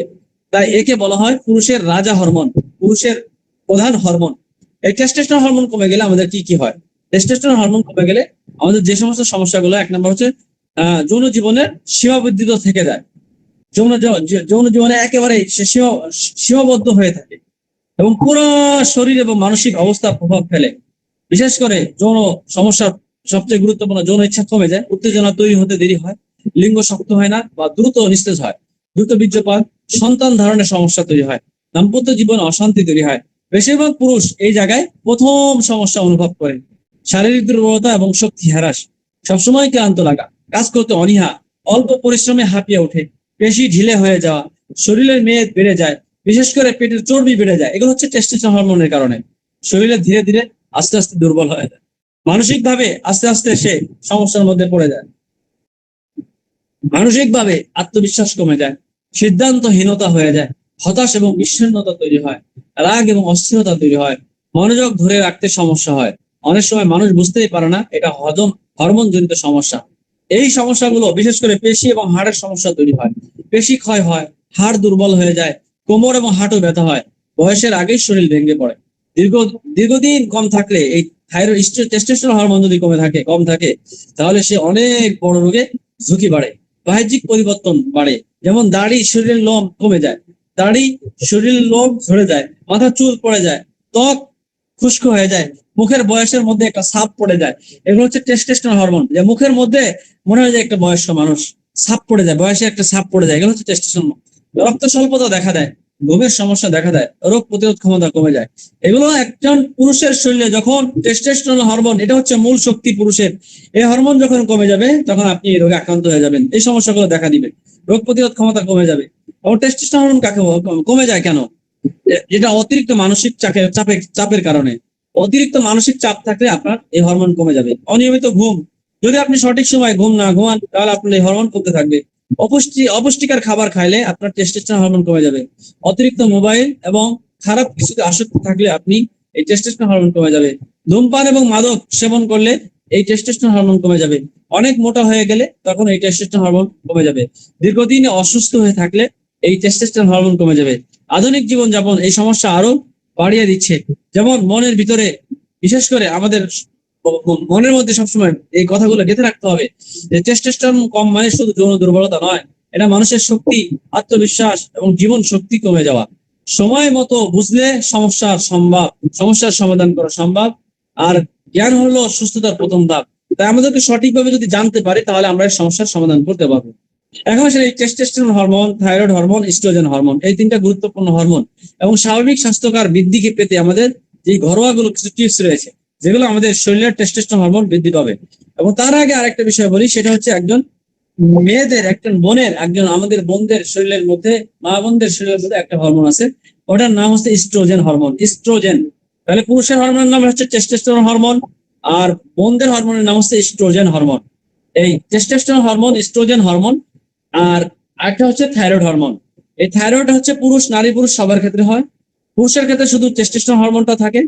তাই একে বলা হয় পুরুষের রাজা হরমোন, পুরুষের প্রধান হরমোন। এই টেস্টোস্টেরন হরমোন কমে গেলে আমাদের কি কি হয়? টেস্টোস্টেরন হরমোন কমে গেলে আমাদের যে সমস্ত সমস্যাগুলো, এক নম্বর হচ্ছে যৌন জীবনের সীমাবদ্ধ থেকে যায়। যৌন জীবনে একেবারে সে সীমাবদ্ধ হয়ে থাকে এবং পুরো শরীর এবং মানসিক অবস্থা প্রভাব ফেলে। বিশেষ করে যৌন সমস্যার সবচেয়ে গুরুত্বপূর্ণ, যৌন ইচ্ছা কমে যায়, উত্তেজনা তৈরি হতে দেরি হয়, লিঙ্গ শক্ত হয় না বা দ্রুত নিস্তেজ হয়, দ্রুত বীর্যপাত, সন্তান ধারণের সমস্যা তৈরি হয়, দাম্পত্য জীবনে অশান্তি তৈরি হয়। বেশিরভাগ পুরুষ এই জায়গায় প্রথম সমস্যা অনুভব করে। শারীরিক দুর্বলতা এবং শক্তি হ্রাস, সবসময় ক্লান্ত লাগা, কাজ করতে অনীহা, অল্প পরিশ্রমে হাঁপিয়ে ওঠে, পেশি ঢিলে হয়ে যাওয়া, শরীরের মেদ বেড়ে যায়, বিশেষ করে পেটের চর্বি বেড়ে যায়। এগুলো হচ্ছে টেস্টোস্টেরন হরমোনের কারণে। শরীরে ধীরে ধীরে আস্তে আস্তে দুর্বল হয়ে যায়, মানসিক ভাবে আস্তে আস্তে সে সমস্যার মধ্যে পড়ে যায়, মানসিক ভাবে আত্মবিশ্বাস কমে যায়, সিদ্ধান্তহীনতা হয়ে যায়, হতাশ এবং বিষণ্ণতা তৈরি হয়, রাগ এবং অস্থিরতা তৈরি হয়, মনোযোগ ধরে রাখতে সমস্যা হয়। অনেক সময় মানুষ বুঝতেই পারে না এটা হরমোন জনিত সমস্যা। এই সমস্যাগুলো বিশেষ করে পেশি এবং হাড়ের সমস্যা তৈরি হয়, পেশি ক্ষয় হয়, হাড় দুর্বল হয়ে যায়, কোমর এবং হাঁটু ব্যথা হয়, বয়সের আগেই শরীর ভেঙে পড়ে। দীর্ঘদিন কম থাকলে এই থাইরয়েড টেস্টোস্টেরন হরমোন যদি কম থাকে তাহলে সে অনেক বড় রোগে ঝুঁকি বাড়ে। বাহ্যিক পরিবর্তন বাড়ে, যেমন দাড়ি শরীরের লোম কমে যায়, দাড়ি শরীরের লোম ঝরে যায়, মাথা চুল পড়ে যায়, ত্বক খুশক হয়ে যায়, মুখের বয়সের মধ্যে একটা ছাপ পড়ে যায়। এগুলো হচ্ছে টেস্টোস্টেরন হরমোন। যে মুখের মধ্যে মনে হয় যে একটা বয়স্ক মানুষ, ছাপ পড়ে যায়, বয়সে একটা ছাপ পড়ে যায়, এগুলো হচ্ছে টেস্টোস্টেরন। রক্ত স্বল্পতা দেখা দেয়, ঘুমের সমস্যা দেখা দেয়, রোগ প্রতিরোধ ক্ষমতা কমে যায়। এগুলো একজন পুরুষের শরীরে যখন টেস্টোস্টেরন হরমোন, এটা হচ্ছে মূল শক্তি পুরুষের, এই হরমোন যখন কমে যাবে তখন আপনি এই রোগে আক্রান্ত হয়ে যাবেন, এই সমস্যাগুলো দেখা দিবে, রোগ প্রতিরোধ ক্ষমতা কমে যাবে। এবং টেস্টোস্টেরন হরমোন কমে যায় কেন? যেটা অতিরিক্ত মানসিক চাপের কারণে। অতিরিক্ত মানসিক চাপ থাকলে আপনার এই হরমোন কমে যাবে। অনিয়মিত ঘুম, যদি আপনি সঠিক সময় ঘুম না ঘুমান তাহলে আপনার এই হরমোন কমতে থাকবে। অপুষ্টিকর খাবার খাইলে আপনার টেস্টোস্টেরন হরমোন কমে যাবে। অতিরিক্ত মোবাইল এবং খারাপ কিছুতে আসক্তি থাকলে আপনি এই টেস্টোস্টেরন হরমোন কমে যাবে। ধূমপান এবং মাদক সেবন করলে এই টেস্টোস্টেরন হরমোন কমে যাবে। অনেক মোটা হয়ে গেলে তখন এই টেস্টোস্টেরন হরমোন কমে যাবে। দীর্ঘদিন অসুস্থ হয়ে থাকলে এই টেস্টোস্টেরন হরমোন কমে যাবে। আধুনিক জীবনযাপন এই সমস্যা আরো বাড়িয়ে দিচ্ছে। যেমন মনের ভিতরে, বিশেষ করে আমাদের মনের মধ্যে সবসময় এই কথাগুলো গেঁথে রাখতে হবে যে টেস্টোস্টেরন কম মানে শুধু যৌন দুর্বলতা নয়, এটা মানুষের শক্তি, আত্মবিশ্বাস এবং জীবন শক্তি কমে যাওয়া। সময় মতো বুঝলে সমস্যার সমাধান করা সম্ভব। আর জ্ঞান হলো সুস্থতার প্রথম ধাপ। তাই আমাদেরকে সঠিকভাবে যদি জানতে পারি তাহলে আমরা এই সমস্যার সমাধান করতে পারবো। এখন আসলে এই testosterone hormone, thyroid hormone, oestrogen hormone, এই তিনটা গুরুত্বপূর্ণ হরমোন এবং স্বাভাবিক স্বাস্থ্যকর বৃদ্ধিকে পেতে আমাদের যে ঘরোয়া গুলো কিছু টিপস রয়েছে যেগুলো আমাদের শরীরের টেস্টোস্টেরন হরমোন বৃদ্ধি পাবে। এবং তার আগে আরেকটা বিষয় বলি, সেটা হচ্ছে একজন আমাদের বোনদের শরীরের মধ্যে, মা বোনদের শরীরের মধ্যে একটা হরমোন আছে, ওটার নাম হচ্ছে ইস্ট্রোজেন হরমোন। ইস্ট্রোজেন, তাহলে পুরুষের হরমোনের নাম হচ্ছে টেস্টোস্টেরন হরমোন, আর বোনদের হরমোনের নাম হচ্ছে ইস্ট্রোজেন হরমোন। এই টেস্টোস্টেরন হরমোন, ইস্ট্রোজেন হরমোন, আর একটা হচ্ছে থাইরয়েড হরমোন। এই থাইরয়েড হচ্ছে নারী পুরুষ সবার ক্ষেত্রে হয়। পুরুষের ক্ষেত্রে শুধু টেস্টোস্টেরন হরমোনটা থাকে,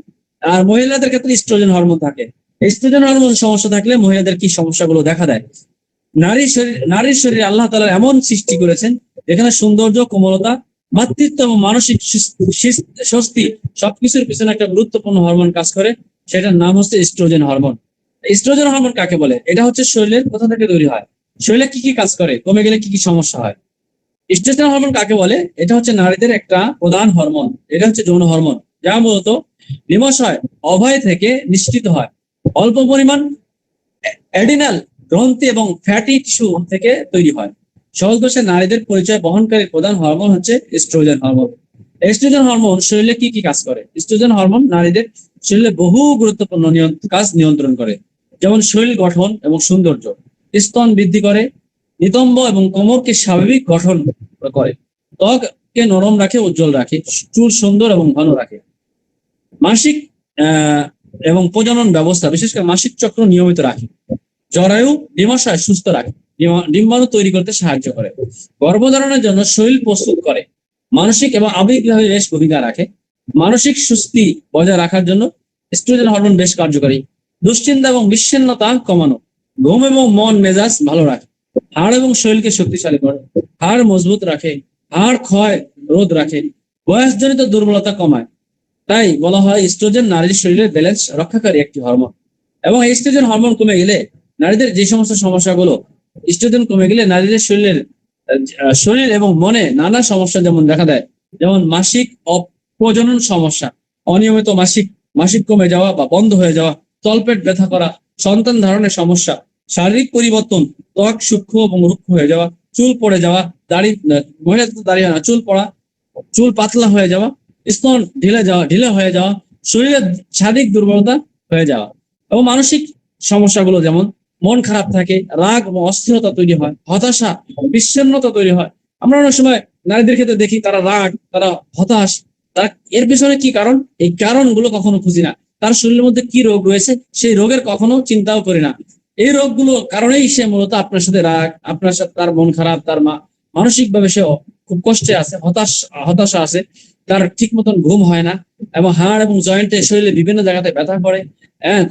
আর মহিলাদের ক্ষেত্রে ইস্ট্রোজেন হরমোন থাকে। ইস্ট্রোজেন হরমোন সমস্যা থাকলে মহিলাদের কি সমস্যাগুলো দেখা দেয়? নারীর শরীরে আল্লাহ তাআলা এমন সৃষ্টি করেছেন যেখানে সৌন্দর্য, কোমলতা, মাতৃত্ব এবং মানসিক স্বস্তি সবকিছুর পিছনে একটা গুরুত্বপূর্ণ হরমোন কাজ করে, সেটার নাম হচ্ছে ইস্ট্রোজেন হরমোন। ইস্ট্রোজেন হরমোন কাকে বলে? এটা হচ্ছে শরীরের কোথা থেকে তৈরি হয়, শরীরে কি কি কাজ করে, কমে গেলে কি কি সমস্যা হয়। ইস্ট্রোজেন হরমোন কাকে বলে? এটা হচ্ছে নারীদের একটা প্রধান হরমোন, এটা হচ্ছে যৌন হরমোন, যা মূলত ডিম্বাশয় অভয় থেকে নিঃসৃত হয়। অল্প পরিমাণ অ্যাডিনাল গ্রন্থি এবং ফ্যাটি টিস্যু থেকে তৈরি হয়। সহজ ভাষায় নারীদের পরিচয় বহনকারী প্রধান হরমোন হচ্ছে ইস্ট্রোজেন হরমোন। এস্ট্রোজেন হরমোন শরীরে কি কি কাজ করে? এস্ট্রোজেন হরমোন নারীদের শরীরে বহু গুরুত্বপূর্ণ কাজ নিয়ন্ত্রণ করে, যেমন শরীর গঠন এবং সৌন্দর্য, স্তন বৃদ্ধি করে, নিতম্ব এবং কোমরকে স্বাভাবিক গঠন করে, ত্বককে নরম রাখে, উজ্জ্বল রাখে, চুল সুন্দর এবং ঘন রাখে, মাসিক আহ এবং প্রজনন ব্যবস্থা বিশেষ করে মাসিক চক্র নিয়মিত রাখে, জরায়ু ডিমাশয় সুস্থ রাখে, ডিম্বাণু তৈরি করতে সাহায্য করে, গর্ভধারণের জন্য শরীর প্রস্তুত করে, মানসিক এবং আবেগিকভাবে বেশ ভূমিকা রাখে, মানসিক সুস্থি বজায় রাখার জন্য এস্ট্রোজেন হরমোন বেশ কার্যকরী, দুশ্চিন্তা এবং বিচ্ছিন্নতা কমানো, ঘুম এবং মন মেজাজ ভালো রাখে, হাড় এবং শরীরকে শক্তিশালী করে, হাড় মজবুত রাখে, হাড় ক্ষয় রোধ রাখে, বয়সজনিত দুর্বলতা কমায়। তাই বলা হয় এস্ট্রোজেন নারীর শরীরের ব্যালেন্স রক্ষাকারী একটি হরমোন। এবং এস্ট্রোজেন হরমোন কমে গেলে নারীদের যে সমস্ত সমস্যাগুলো, এস্ট্রোজেন কমে গেলে নারীদের শরীরের শরীর এবং মনে নানা সমস্যা যেমন দেখা দেয়, যেমন মাসিক অপ্রজনন সমস্যা, অনিয়মিত মাসিক কমে যাওয়া বা বন্ধ হয়ে যাওয়া, তলপেট ব্যথা করা, সন্তান ধারণের সমস্যা, শারীরিক পরিবর্তন, ত্বক সূক্ষ্ম এবং রুক্ষ হয়ে যাওয়া, চুল পড়ে যাওয়া, মহিলাদের দাড়ি না, চুল পড়া, চুল পাতলা হয়ে যাওয়া, স্তন ঢিলে হয়ে যাওয়া, শরীরের শারীরিক দুর্বলতা হয়ে যাওয়া, এবং মানসিক সমস্যাগুলো যেমন মন খারাপ থাকে, রাগ এবং অস্থিরতা তৈরি হয়, হতাশা, বিষণ্ণতা তৈরি হয়। আমরা অনেক সময় নারীদের ক্ষেত্রে দেখি তারা রাগ, তারা হতাশ, তারা এর পিছনে কি কারণ, এই কারণগুলো কখনো খুঁজি না। তার শরীরের মধ্যে কি রোগ রয়েছে সেই রোগের কখনো চিন্তাও করি না। এই রোগগুলো কারণেই সে মূলত আপনার সাথে রাগ, আপনার সাথে তার মন খারাপ, তার মানসিক ভাবে সে খুব কষ্টে আছে, হতাশা আছে, তার ঠিক মতন ঘুম হয় না, এবং হাড় এবং জয়েন্টে শরীরে বিভিন্ন জায়গাতে ব্যথা করে,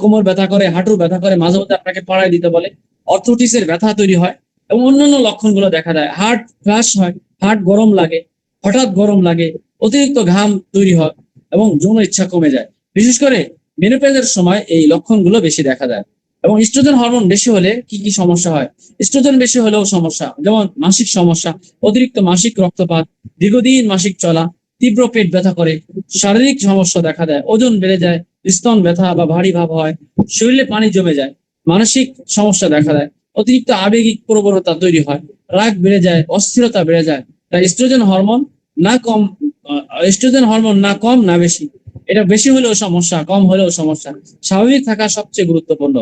কোমর ব্যথা করে, হাঁটুর ব্যথা করে, মাঝে মধ্যে আপনাকে পাড়ায় দিতে বলে, অর্থোটিসের ব্যথা তৈরি হয়, এবং অন্যান্য লক্ষণগুলো দেখা দেয়। হার্ট ফ্লাশ হয়, হার্ট গরম লাগে, হঠাৎ গরম লাগে, অতিরিক্ত ঘাম তৈরি হয়, এবং যৌন ইচ্ছা কমে যায়। বিশেষ করে মেনোপজের সময় এই লক্ষণগুলো বেশি দেখা যায়। এবং ইস্ট্রোজেন হরমোন বেশি হলে কি কি সমস্যা হয়? ইস্ট্রোজেন বেশি হলেও সমস্যা, যেমন মাসিক সমস্যা, অতিরিক্ত মাসিক রক্তপাত, দীর্ঘদিন মাসিক চলা, তীব্র পেট ব্যথা করে, শারীরিক সমস্যা দেখা দেয়, ওজন বেড়ে যায়, স্তন ব্যথা বা ভারী ভাব হয়, শরীরে পানি জমে যায়, মানসিক সমস্যা দেখা দেয়, অতিরিক্ত আবেগিক প্রবণতা তৈরি হয়, রাগ বেড়ে যায়, অস্থিরতা বেড়ে যায়। তাই এস্ট্রোজেন হরমোন না কম, এস্ট্রোজেন হরমোন না কম না বেশি, এটা বেশি হলেও সমস্যা, কম হলেও সমস্যা, স্বাভাবিক থাকা সবচেয়ে গুরুত্বপূর্ণ।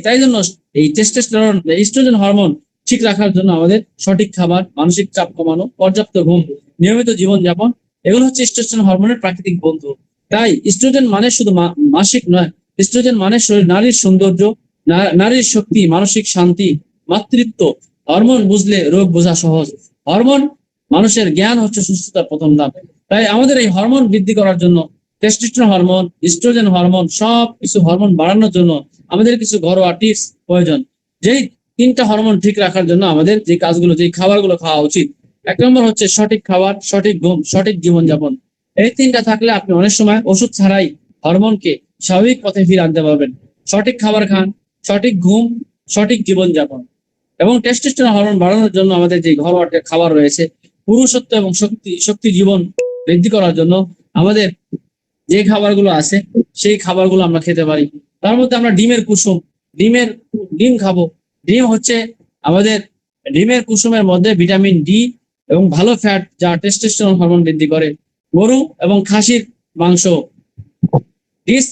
তাই জন্য এই টেস্টোস্টেরন, এস্ট্রোজেন হরমোন ঠিক রাখার জন্য আমাদের সঠিক খাবার, মানসিক চাপ কমানো, পর্যাপ্ত ঘুম, নিয়মিত জীবনযাপন, এগুলো হচ্ছে এস্ট্রোজেন হরমোনের প্রাকৃতিক বন্ধু। তাই এস্ট্রোজেন মানে শুধু মাসিক নয়, এস্ট্রোজেন মানে শরীর, নারীর সৌন্দর্য, নারীর শক্তি, মানসিক শান্তি, মাতৃত্ব। হরমোন বুঝলে রোগ বোঝা সহজ। হরমোন মানুষের জ্ঞান হচ্ছে সুস্থতার প্রথম ধাপ। তাই আমাদের এই হরমোন বৃদ্ধি করার জন্য টেস্টোস্টেরন হরমোন, এস্ট্রোজেন হরমোন, সব কিছু হরমোন বাড়ানোর জন্য আমাদের কিছু ঘরোয়া টিপস প্রয়োজন। যেই তিনটা হরমোন ঠিক রাখার জন্য আমাদের যে কাজগুলো, যে খাবারগুলো খাওয়া উচিত, এক নম্বর হচ্ছে সঠিক খাবার, সঠিক ঘুম, সঠিক জীবনযাপন। এই তিনটা থাকলে আপনি অনেক সময় ওষুধ ছাড়াই হরমোনকে স্বাভাবিক পথে ফিরে আনতে পারবেন। সঠিক খাবার খান, সঠিক ঘুম, সঠিক জীবনযাপন। এবং টেস্টোস্টেরন হরমোন বাড়ানোর জন্য আমাদের যে ঘরোয়া খাবার রয়েছে, পুরুষত্ব এবং শক্তি জীবন বৃদ্ধি করার জন্য আমাদের যে খাবারগুলো আছে সেই খাবারগুলো আমরা খেতে পারি। তার মধ্যে আমরা ডিমের কুসুম, ডিম খাবো। ডিম হচ্ছে আমাদের, ডিমের কুসুমের মধ্যে ভিটামিন ডি এবং ভালো ফ্যাট, যা টেস্টোস্টেরন হরমোন বৃদ্ধি করে। গরু এবং খাসির মাংস, ডিস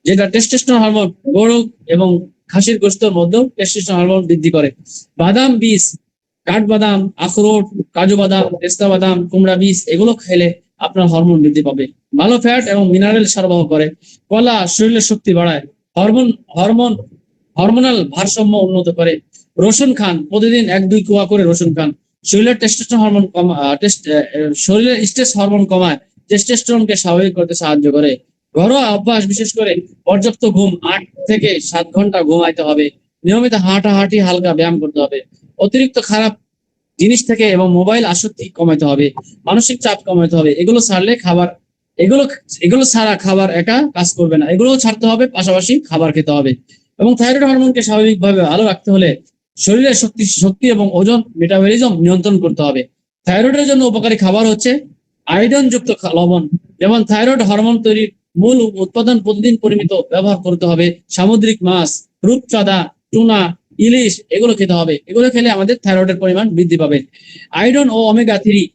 যেটা টেস্টোস্টেরন হরমোন, গরু এবং খাসির গোশতের মধ্যেও টেস্টোস্টেরন হরমোন বৃদ্ধি করে। বাদাম বীজ, কাঠবাদাম, আখরোট, কাজু বাদাম, পেস্তা বাদাম, কুমড়া বীজ, এগুলো খেলে আপনার হরমোন বৃদ্ধি পাবে। ভালো ফ্যাট এবং মিনারেল সরবরাহ করে। কলা শরীরের শক্তি বাড়ায়। হরমোনাল ভারসাম্য উন্নত করে। রসুন খান, প্রতিদিন 1-2 কোয়া করে রসুন খান। শরীরের টেস্টোস্টেরন হরমোন শরীরের স্ট্রেস হরমোন কমায়, টেস্টোস্টেরনকে স্বাভাবিক করতে সাহায্য করে। ঘরোয়া অভ্যাস, বিশেষ করে পর্যাপ্ত ঘুম, 8 থেকে 7 ঘন্টা ঘুমাইতে হবে। নিয়মিত হাঁটাহাঁটি, হালকা ব্যায়াম করতে হবে। অতিরিক্ত খারাপ জিনিস থেকে এবং মোবাইল আসক্তি কমাতে হবে। মানসিক চাপ কমাতে হবে। এগুলো ছাড়লে খাবার, এগুলো এগুলো ছাড়া খাবার একা কাজ করবে না, এগুলোও ছাড়তে হবে, পাশাপাশি খাবার খেতে হবে। এবং থাইরয়েড হরমোনকে স্বাভাবিকভাবে ভালো রাখতে হলে শরীরের শক্তি এবং ওজন, মেটাবলিজম নিয়ন্ত্রণ করতে হবে। থাইরয়েডের জন্য উপকারী খাবার হচ্ছে আয়োডিন যুক্ত লবণ, যেমন থাইরয়েড হরমোন তৈরির মূল উৎপাদন প্রতিদিন পরিমিত ব্যবহার করতে হবে। সামুদ্রিক মাছ, রূপচাঁদা, টুনা, ইলিশ, এগুলো খেতে হবে। এগুলো খেলে আমাদের থাইরয়েডের পরিমাণ বৃদ্ধি পাবে। আয়োডিন ও ওমেগা 3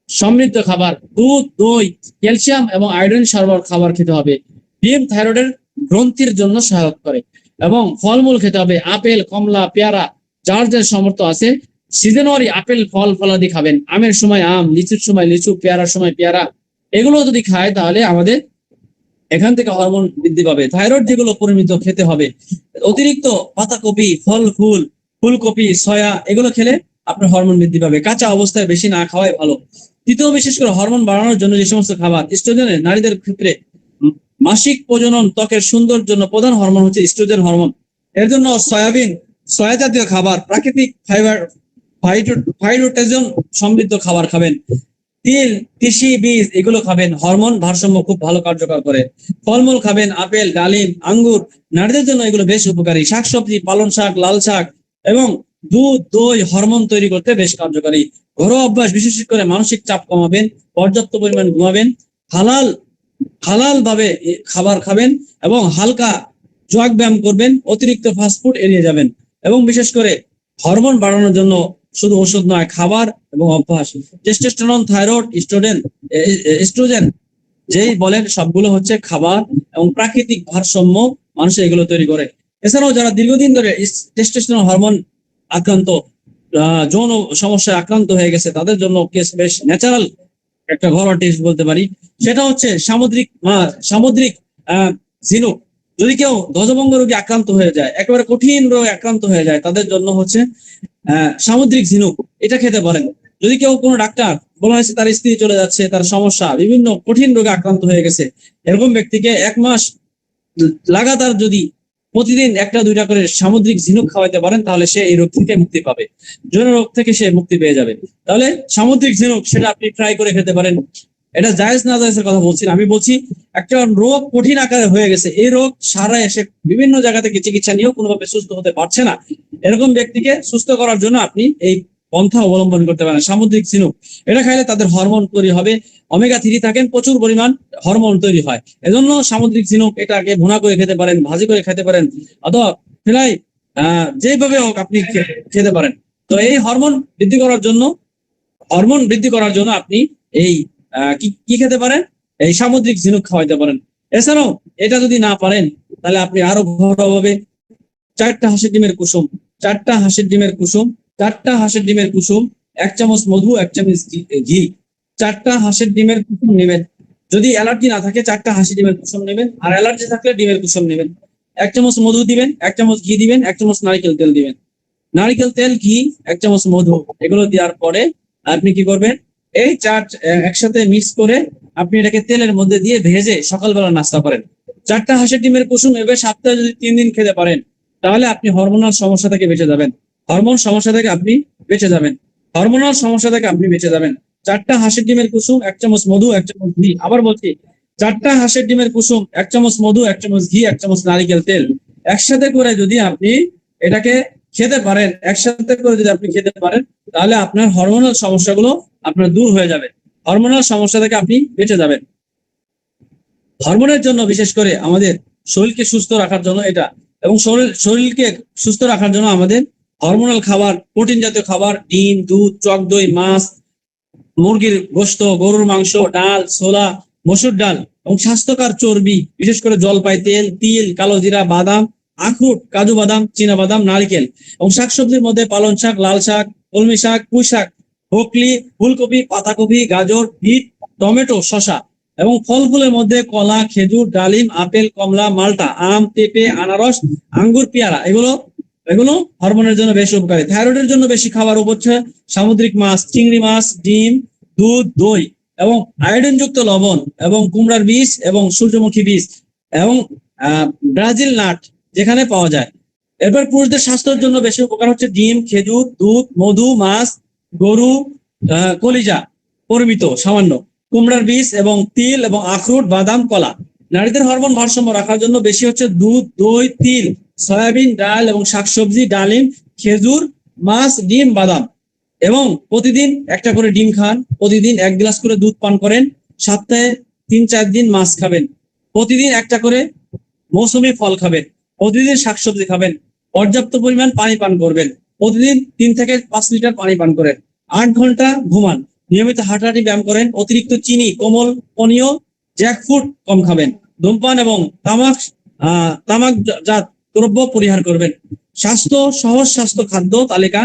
সমৃদ্ধ খাবার, দুধ, দই, ক্যালসিয়াম এবং আয়োডিন সরবরাহ খাবার খেতে হবে। ডিম থাইরয়েডের গ্রন্থির জন্য সহায়ক করে। এবং ফলমূল খেতে হবে, আপেল, কমলা, পেয়ারা, যার যার সামর্থ্য আছে। সিজনারি আপেল ফল ফলাদি খাবেন, আমের সময় আম, লিচুর সময় লিচু, পেয়ারার সময় পেয়ারা, এগুলো যদি খায় তাহলে আমাদের এখান থেকে হরমোন বৃদ্ধি পাবে। থাইরয়েড যেগুলো পরিমিত খেতে হবে। অতিরিক্ত পাতাকপি, ফল ফুল, ফুলকপি, সয়া এগুলো খেলে আপনার হরমোন বৃদ্ধি পাবে। কাঁচা অবস্থায় বেশি না খাওয়াই ভালো। তৃতীয়, বিশেষ করে হরমোন বাড়ানোর জন্য যে সমস্ত খাবার, ইস্ট্রোজেনের নারীদের ক্ষেত্রে মাসিক প্রজনন, ত্বকের সৌন্দর্যের জন্য প্রধান হরমোন হচ্ছে ইস্ট্রোজেন হরমোন। এর জন্য সয়াবিন, সয়া জাতীয় খাবার, প্রাকৃতিক ফাইবার, ফাইটোটেজন সমৃদ্ধ খাবার খাবেন। তিল, তিসি বীজ এগুলো খাবেন, হরমোন ভারসাম্য খুব ভালো কার্যকর করে। ফলমূল খাবেন, আপেল, ডালিম, আঙ্গুর, নারীদের জন্য এগুলো বেশ উপকারী। শাকসবজি, পালং শাক, লাল শাক এবং দুধ, দই হরমোন তৈরি করতে বেশ কার্যকারী। ঘরোয়া অভ্যাস, বিশেষ করে মানসিক চাপ কমাবেন, পর্যাপ্ত পরিমাণ ঘুমাবেন, হালাল হালাল ভাবে খাবার খাবেন এবং হালকা যোগ ব্যায়াম করবেন, অতিরিক্ত ফাস্টফুড এড়িয়ে যাবেন। এবং বিশেষ করে হরমোন বাড়ানোর জন্য শুধু ওষুধ নয়, খাবার এবং অভ্যাস, টেস্টোস্টেরন, থাইরয়েড, এস্ট্রোজেন যেই বলেন সবগুলো হচ্ছে খাবার এবং প্রাকৃতিক ভারসাম্য মানুষের এগুলো তৈরি করে। এছাড়াও যারা দীর্ঘদিন ধরে টেস্টোস্টেরন হরমোন আক্রান্ত, যৌন সমস্যায় আক্রান্ত হয়ে গেছে, তাদের জন্য বেশ ন্যাচারাল একটা ঘরোয়া টেস্ট বলতে পারি, সেটা হচ্ছে সামুদ্রিক মাছ, সামুদ্রিক ঝিনুক। যদি কেউ ধ্বজভঙ্গ রোগে আক্রান্ত হয়ে যায়, একেবারে কঠিন রোগে আক্রান্ত হয়ে যায়, তাদের জন্য হচ্ছে সামুদ্রিক ঝিনুক, এটা খেতে পারেন। যদি কেউ কোনো ডাক্তার বলা হয়েছে তার স্ত্রী চলে যাচ্ছে, তার সমস্যা বিভিন্ন কঠিন রোগে আক্রান্ত হয়ে গেছে, এরকম ব্যক্তিকে 1 মাস লাগাতার যদি প্রতিদিন 1-2টা করে সামুদ্রিক ঝিনুক খাওয়াইতে পারেন, তাহলে সে এই রোগ থেকে মুক্তি পাবে, যৌন রোগ থেকে সে মুক্তি পেয়ে যাবে। তাহলে সামুদ্রিক ঝিনুক সেটা আপনি ফ্রাই করে খেতে পারেন। এটা জায়েজ না জায়েজের কথা বলছি না, আমি বলছি একটা রোগ কঠিন আকারে হয়ে গেছে, এই রোগ সারা এসে বিভিন্ন জায়গা থেকে চিকিৎসা নিয়েও কোনোভাবে সুস্থ হতে পারছে না, এরকম ব্যক্তিকে সুস্থ করার জন্য আপনি এই পন্থা অবলম্বন করতে পারেন, সামুদ্রিক ঝিনুক। এটা খাইলে তাদের হরমোন তৈরি হবে, ওমেগা 3 থাকেন, প্রচুর পরিমাণ হরমোন তৈরি হয়। এজন্য সামুদ্রিক ঝিনুক এটাকে ভুনা করে খেতে পারেন, ভাজি করে খেতে পারেন, অথবা ফ্রাই, যেভাবে হোক আপনি খেতে পারেন। তো এই হরমোন বৃদ্ধি করার জন্য আপনি এই কি খেতে পারেন, এই সামুদ্রিক ঝিনুক খাওয়াইতে পারেন। এছাড়াও এটা যদি না পারেন, তাহলে আপনি আরো ঘরোয়াভাবে 4টা হাঁসের ডিমের কুসুম, 4টা হাঁসের ডিমের কুসুম, 4টা হাঁসের ডিমের কুসুম, 1 চামচ মধু, 1 চামচ ঘি, 4টা হাঁসের ডিমের কুসুম নেবেন। যদি অ্যালার্জি না থাকে 4টা হাঁসের ডিমের কুসুম নেবেন, আর অ্যালার্জি থাকলে ডিমের কুসুম নেবেন। 1 চামচ মধু দিবেন, 1 চামচ ঘি দিবেন, 1 চামচ নারকেল তেল দিবেন। নারকেল তেল, ঘি, 1 চামচ মধু, এগুলো দেওয়ার পরে আপনি কি করবেন, এই একসাথে মিক্স করে আপনি এটাকে তেলের মধ্যে দিয়ে ভেজে সকালবেলা নাস্তা করেন। 4টা হাঁসের ডিমের কুসুম এভাবে সপ্তাহে যদি 3 দিন খেতে পারেন, তাহলে আপনি হরমোনাল সমস্যা থেকে বেঁচে যাবেন। হরমোন সমস্যা থেকে আপনি বেঁচে যাবেন। হরমোনাল সমস্যা থেকে আপনি বেঁচে যাবেন। 4টা হাঁসের ডিমের কুসুম, 1 চামচ মধু, 1 চামচ ঘি। আবার বলছি, 4টা হাঁসের ডিমের কুসুম, 1 চামচ মধু, 1 চামচ ঘি, 1 চামচ নারিকেল তেল, একসাথে করে যদি আপনি এটাকে খেতে পারেন, তাহলে আপনার হরমোনাল সমস্যাগুলো আপনার দূর হয়ে যাবে। হরমোনাল সমস্যা থেকে আপনি বেঁচে যাবেন। হরমোনের জন্য বিশেষ করে আমাদের শরীরকে সুস্থ রাখার জন্য এটা, এবং শরীরকে সুস্থ রাখার জন্য আমাদের হরমোনাল খাবার, প্রোটিন জাতীয় খাবার, ডিম, দুধ, টক দই, মাছ, মুরগির গোশত, গরুর মাংস, ডাল, ছোলা, মসুর ডাল এবং স্বাস্থ্যকর চর্বি, বিশেষ করে জলপাই তেল, তিল, কালো জিরা, বাদাম, আখরোট, কাজু বাদাম, চীনা বাদাম, নারকেল। এবং শাকসবজির মধ্যে পালং শাক, লাল শাক, কলমি শাক, পুঁই শাক, ব্রোকলি, ফুলকপি, পাতাকপি, গাজর, বিট, টমেটো, শসা। এবং ফল ফুলের মধ্যে কলা, খেজুর, ডালিম, আপেল, কমলা, মালটা, আম, পেঁপে, আনারস, আঙ্গুর, পেয়ারা, এগুলো হরমোনের জন্য বেশি উপকারী। থাইরয়েডের জন্য বেশি খাবার হচ্ছে সামুদ্রিক মাছ, চিংড়ি মাছ, ডিম, দুধ, দই এবং আয়োডিন যুক্ত লবণ এবং কুমড়ার বীজ এবং সূর্যমুখী বীজ এবং ব্রাজিল নাট যেখানে পাওয়া যায়। এরপর পুরুষদের স্বাস্থ্যের জন্য বেশি উপকার হচ্ছে ডিম, খেজুর, দুধ, মধু, মাছ, গরু, কলিজা পরিমিত সামান্য, কুমড়ার বীজ এবং তিল এবং আখরোট, বাদাম, কলা। নারীদের হরমোন ভারসাম্য রাখার জন্য বেশি হচ্ছে দুধ, দই, তিল, সয়াবিন, ডাল এবং শাকসবজি, ডালিম, খেজুর, মাছ, ডিম, বাদাম। এবং প্রতিদিন একটা করে ডিম খান, প্রতিদিন 1 গ্লাস করে দুধ পান করেন, সপ্তাহে 3-4 দিন মাছ খাবেন, প্রতিদিন একটা করে মৌসুমী ফল খাবেন, প্রতিদিন শাকসবজি খাবেন, পর্যাপ্ত পরিমাণ পানি পান করবেন, প্রতিদিন 3 থেকে 5 লিটার পানি পান করেন, 8 ঘন্টা ঘুমান, নিয়মিত হাঁটাহাঁটি ব্যায়াম করেন, অতিরিক্ত চিনি, কোমল পানীয়, জ্যাকফ্রুট কম খাবেন, ধূমপান এবং তামাকজাত দ্রব্য পরিহার করবেন। সহজ স্বাস্থ্য খাদ্য তালিকা: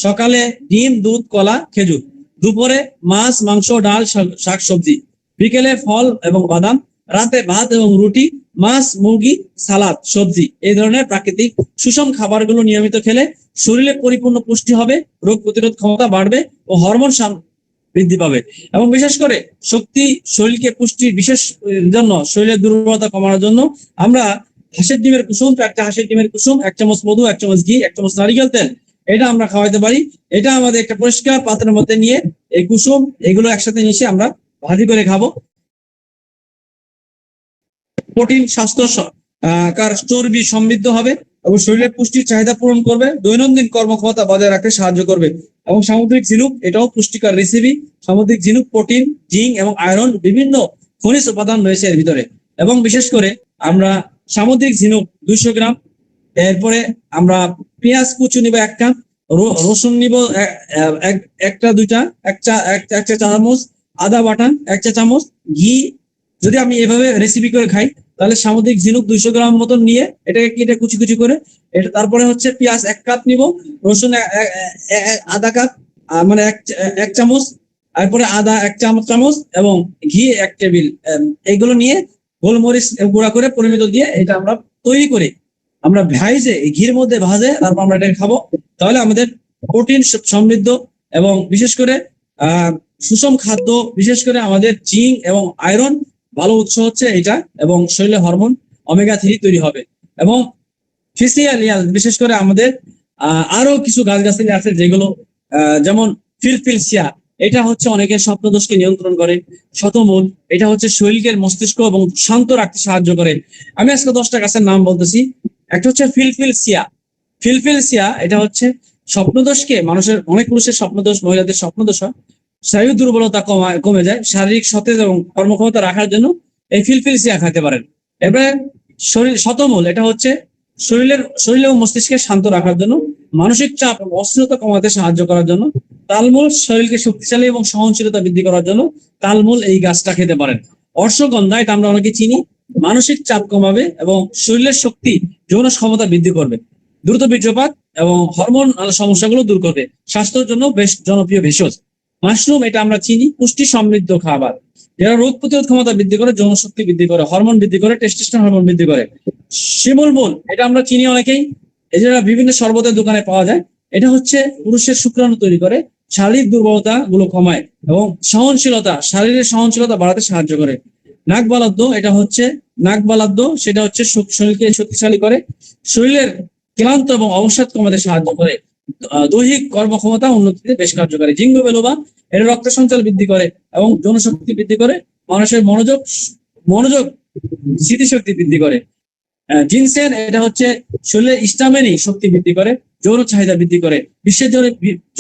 সকালে ডিম, দুধ, কলা, খেজুর; দুপুরে মাছ, মাংস, ডাল, শাকসবজি; বিকেলে ফল এবং বাদাম; রাতে ভাত এবং রুটি, মাছ, মুরগি, সালাদ, সবজি। এই ধরনের প্রাকৃতিক সুষম খাবারগুলো নিয়মিত খেলে শরীরে পরিপূর্ণ পুষ্টি হবে, রোগ প্রতিরোধ ক্ষমতা বাড়বে ও হরমোন বৃদ্ধি পাবে। এবং বিশেষ করে শরীরকে পুষ্টির বিশেষ জন্য, শরীরের দুর্বলতা কমানোর জন্য আমরা হাঁসের ডিমের কুসুম, একটা হাঁসের ডিমের কুসুম, 1 চামচ মধু, 1 চামচ ঘি, 1 চামচ নারিকেল তেল, এটা আমরা খাওয়াইতে পারি। এটা আমাদের একটা পরিষ্কার পাত্রের মধ্যে নিয়ে এই কুসুম এগুলো একসাথে মিশিয়ে আমরা ভাজি করে খাবো। প্রোটিন, স্বাস্থ্য চর্বি সমৃদ্ধ হবে এবং শরীরের পুষ্টির চাহিদা পূরণ করবে, দৈনন্দিন কর্মক্ষমতা বজায় রাখতে সাহায্য করবে। এবং সামুদ্রিক ঝিনুক, এটাও পুষ্টিকর রেসিপি। সামুদ্রিক ঝিনুক প্রোটিন, জিঙ্ক এবং আয়রন, বিভিন্ন খনিজ উপাদান রয়েছে এর ভিতরে। এবং বিশেষ করে আমরা সামুদ্রিক ঝিনুক 200 গ্রাম, এরপরে আমরা পেঁয়াজ কুচি নিব 1 কাপ, রসুন নিব একটা দুইটা, এক চা চামচ, আদা বাটা 1 চা চামচ, ঘি। যদি আমি এভাবে রেসিপি করে খাই তাহলে সামুদ্রিক ঝিনুক 200 গ্রাম মতন নিয়ে এটাকে কেটে কুচি কুচি করে, এটা তারপরে হচ্ছে পেঁয়াজ 1 কাপ নিব, রসুন আধা কাপ, মানে এক চামচ, তারপরে আদা 1 চামচ এবং ঘি 1 টেবিল, এইগুলো নিয়ে গোলমরিচ গুঁড়া করে পরিমিত দিয়ে এটা আমরা তৈরি করে আমরা ভাইজে ঘির মধ্যে ভাজে তারপর আমরা এটা খাবো। তাহলে আমাদের প্রোটিন সমৃদ্ধ এবং বিশেষ করে সুষম খাদ্য, বিশেষ করে আমাদের জিঙ্ক এবং আয়রন ভালো উৎস হচ্ছে এটা, এবং শরীরে হরমোন ওমেগা 3 তৈরি হবে। এবং ফিসিয়ালিয়াল, বিশেষ করে আমাদের আরো কিছু গাছগাছালি আছে যেগুলো যেমন ফিলফিলসিয়া, এটা হচ্ছে অনেকের স্বপ্নদোষকে নিয়ন্ত্রণ করে। শতমূল, এটা হচ্ছে শরীরের মস্তিষ্ক এবং শান্ত রাখতে সাহায্য করে। আমি আজকে 10টা গাছের নাম বলতেছি। একটা হচ্ছে ফিলফিলসিয়া। ফিলফিলসিয়া এটা হচ্ছে স্বপ্নদোষকে, অনেক পুরুষের স্বপ্নদোষ, মহিলাদের স্বপ্নদোষ হয়, শারীরিক দুর্বলতা কমে যায়, শারীরিক সতেজ এবং কর্মক্ষমতা রাখার জন্য এই ফিলফিলসিয়া খাইতে পারেন। এবারে শতমূল, এটা হচ্ছে শরীর এবং মস্তিষ্কে শান্ত রাখার জন্য, মানসিক চাপ এবং অস্থিরতা কমাতে সাহায্য করার জন্য। তালমূল, শরীরকে শক্তিশালী এবং সহনশীলতা বৃদ্ধি করার জন্য তালমূল এই গাছটা খেতে পারেন। অশ্বগন্ধা, এটা আমরা অনেকে চিনি, মানসিক চাপ কমাবে এবং শরীরের শক্তি, যৌন ক্ষমতা বৃদ্ধি করবে, দ্রুত বীর্যপাত এবং হরমোন সমস্যাগুলো দূর করবে, স্বাস্থ্যের জন্য বেশ জনপ্রিয় ভেষজ। মাশরুম, এটা আমরা চিনি, পুষ্টি সমৃদ্ধ খাবার, যারা রোগ প্রতিরোধ ক্ষমতা বৃদ্ধি করে, যৌন শক্তি বৃদ্ধি করে, হরমোন বৃদ্ধি করে, টেস্টোস্টেরন হরমোন বৃদ্ধি করে। শিমুল মূল, এটা আমরা চিনি অনেকেই, এছাড়া বিভিন্ন শরবতের দোকানে পাওয়া যায়। এটা হচ্ছে পুরুষের শুক্রাণু তৈরি করে, শারীরিক দুর্বলতা গুলো কমায় এবং শারীরের সহনশীলতা বাড়াতে সাহায্য করে। নাগবালাদ্য, এটা হচ্ছে সেটা হচ্ছে শরীরকে শক্তিশালী করে, শরীরের ক্লান্ত এবং অবসাদ কমাতে সাহায্য করে, দৈহিক কর্মক্ষমতা উন্নতিতে বেশ কার্যকারী। জিঙ্গো বেলোবা, এটা রক্ত সঞ্চালন বৃদ্ধি করে এবং জনশক্তি বৃদ্ধি করে, মানুষের মনোযোগ স্মৃতিশক্তি বৃদ্ধি করে। জিনসেন, এটা হচ্ছে শরীরের স্টামিনা শক্তি বৃদ্ধি করে, যৌন চাহিদা বৃদ্ধি করে। বিশ্বের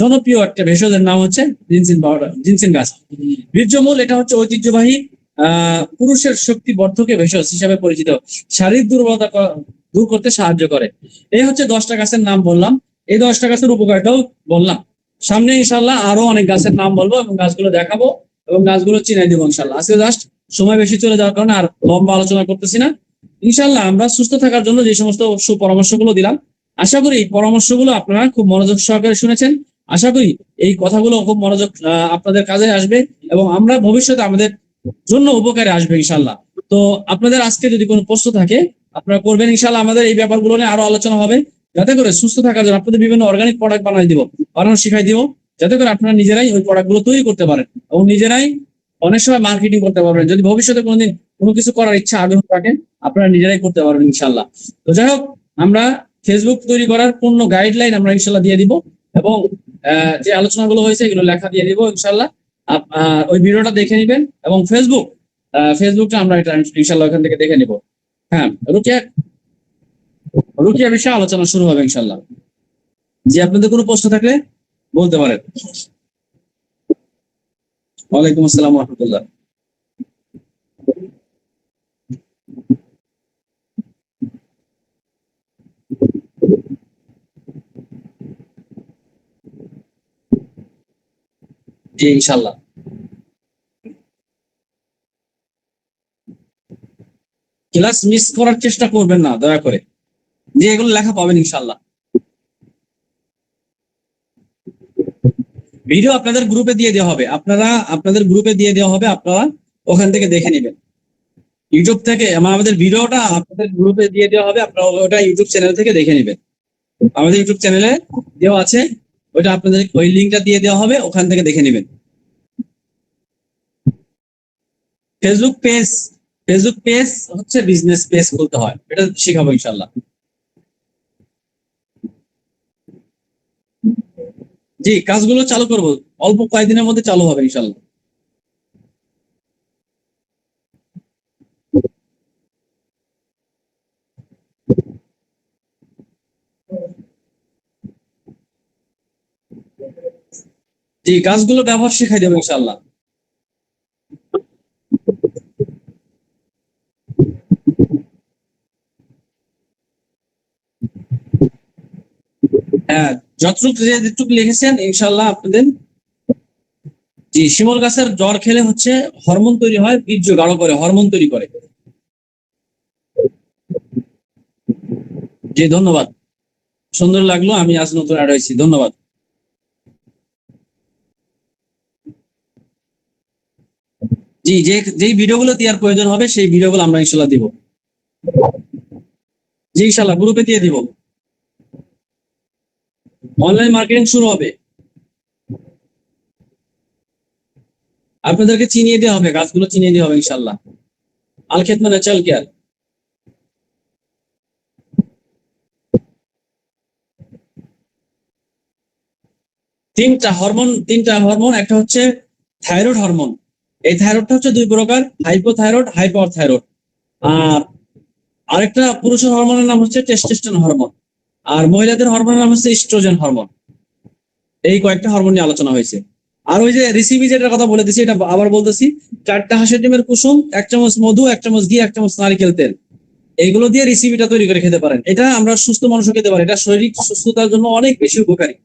জনপ্রিয় একটা ভেষজের নাম হচ্ছে জিনসেন গাছ। বীর্যমূল, এটা হচ্ছে ঐতিহ্যবাহী পুরুষের শক্তি বর্ধকে ভেষজ হিসাবে পরিচিত, শারীরিক দুর্বলতা দূর করতে সাহায্য করে। এই হচ্ছে 10টা গাছের নাম বললাম, এই 10টা গাছের উপকারটাও বললাম। সামনে ইনশাল্লাহ আরো অনেক গাছের নাম বলবো এবং গাছগুলো দেখাবো এবং গাছগুলো চিনাই দিব ইনশাল্লাহ। আজকে জাস্ট সময় বেশি চলে যাওয়ার কারণে আর লম্বা আলোচনা করতেছি না। ইনশাল্লাহ আমরা সুস্থ থাকার জন্য যে সমস্ত সুপরামর্শগুলো দিলাম, আশা করি এই পরামর্শগুলো আপনারা খুব মনোযোগ সহকারে শুনেছেন। আশা করি এই কথাগুলো খুব মনোযোগ আপনাদের কাজে আসবে এবং আমরা ভবিষ্যতে আমাদের জন্য উপকারে আসবে ইনশাল্লাহ। তো আপনাদের আজকে যদি কোনো প্রশ্ন থাকে আপনারা করবেন ইনশাল্লাহ। আমাদের এই ব্যাপারগুলো নিয়ে আরো আলোচনা হবে, যাতে করে সুস্থ থাকার জন্য আপনাদের বিভিন্ন অর্গানিক প্রোডাক্ট বানানো শিখাই দিব, যাতে করে আপনারা নিজেরাই ওই প্রোডাক্টগুলো তৈরি করতে পারেন এবং নিজেরাই অনেক সময় মার্কেটিং করতে পারবেন। যদি ভবিষ্যতে কোনোদিন কোনো কিছু করার ইচ্ছা আগ্রহ থাকে আপনারা নিজেরাই করতে পারবেন ইনশাল্লাহ। তো যাই হোক, আমরা ফেসবুক তৈরি করার পূর্ণ গাইডলাইন আমরা ইনশাল্লাহ দিয়ে দিব এবং যে আলোচনাগুলো হয়েছে এগুলো লেখা দিয়ে দিব ইনশাল্লাহ। ওই ভিডিওটা দেখে নিবেন এবং ফেসবুকটা আমরা এটা ইনশাল্লাহ ওখান থেকে দেখে নিব। হ্যাঁ, রুকিয়া বিষয়ে আলোচনা শুরু হবে ইনশাল্লাহ। যে আপনাদের কোনো প্রশ্ন থাকলে বলতে পারেন। ওয়ালাইকুম আসসালাম ওয়া রাহমাতুল্লাহ। জি ইনশাল্লাহ। ক্লাস মিস করার চেষ্টা করবেন না দয়া করে, যে এগুলো লেখা পাবেন ইনশাল্লাহ। ভিডিও আপনাদের গ্রুপে দিয়ে দেওয়া হবে, আপনাদের গ্রুপে দিয়ে দেওয়া হবে, আপনারা ওখান থেকে দেখে নেবেন। ইউটিউব থেকে আমাদের ভিডিওটা আপনাদের গ্রুপে দিয়ে দেওয়া হবে, আপনারা ওটা ইউটিউব চ্যানেল থেকে দেখে নেবেন। আমাদের ইউটিউব চ্যানেলে দেওয়া আছে, ওইটা আপনাদের ওই লিঙ্কটা দিয়ে দেওয়া হবে, ওখান থেকে দেখে নেবেন। ফেসবুক পেজ হচ্ছে বিজনেস পেজ খুলতে হয়, এটা শেখাবো ইনশাল্লাহ। জি, কাজগুলো চালু করব, অল্প কয়েকদিনের মধ্যে চালু হবে ইনশাল্লাহ। জি, কাজগুলো ব্যবহার শেখাই দেবো ইনশাল্লাহ। হ্যাঁ, যেটুকু লিখেছেন ইনশাল্লাহ আপনাদের। জি, শিমুল গাছের জ্বর খেলে হচ্ছে হরমোন তৈরি হয়, বীর্য গাঢ় করে, হরমোন তৈরি করে। জি, ধন্যবাদ, সুন্দর লাগলো, আমি আজ নতুন অ্যাড হয়েছি, ধন্যবাদ। জি, যেই ভিডিওগুলো দেওয়ার প্রয়োজন হবে সেই ভিডিওগুলো আমরা ইনশাল্লাহ দিব। জি, ইনশাল্লাহ গ্রুপে দিয়ে দিব। অনলাইন মার্কেটিং শুরু হবে, আপনাদেরকে চিনিয়ে দেওয়া হবে, কাজগুলো চিনিয়ে দেওয়া হবে ইনশাল্লাহ। আল খেদমত ন্যাচারাল কেয়ার। তিনটা হরমোন, একটা হচ্ছে থাইরয়েড হরমোন। এই থাইরয়েডটা হচ্ছে দুই প্রকার, হাইপোথাইরয়েড, হাইপার থাইরয়েড। আর আরেকটা পুরুষের হরমোনের নাম হচ্ছে টেস্টোস্টেরন হরমোন, আর মহিলাদের হরমোনের নাম হচ্ছে ইস্ট্রোজেন হরমোন। এই কয়েকটা হরমোন নিয়ে আলোচনা হয়েছে। আর ওই যে রেসিপি যেটার কথা বলে দিচ্ছি, এটা আবার বলতেছি, 4টা হাঁসের ডিমের কুসুম, 1 চামচ মধু, 1 চামচ ঘি, 1 চামচ নারকেল তেল, এইগুলো দিয়ে রেসিপিটা তৈরি করে খেতে পারেন। এটা আমরা সুস্থ মানুষও খেতে পারি, এটা শারীরিক সুস্থতার জন্য অনেক বেশি উপকারী।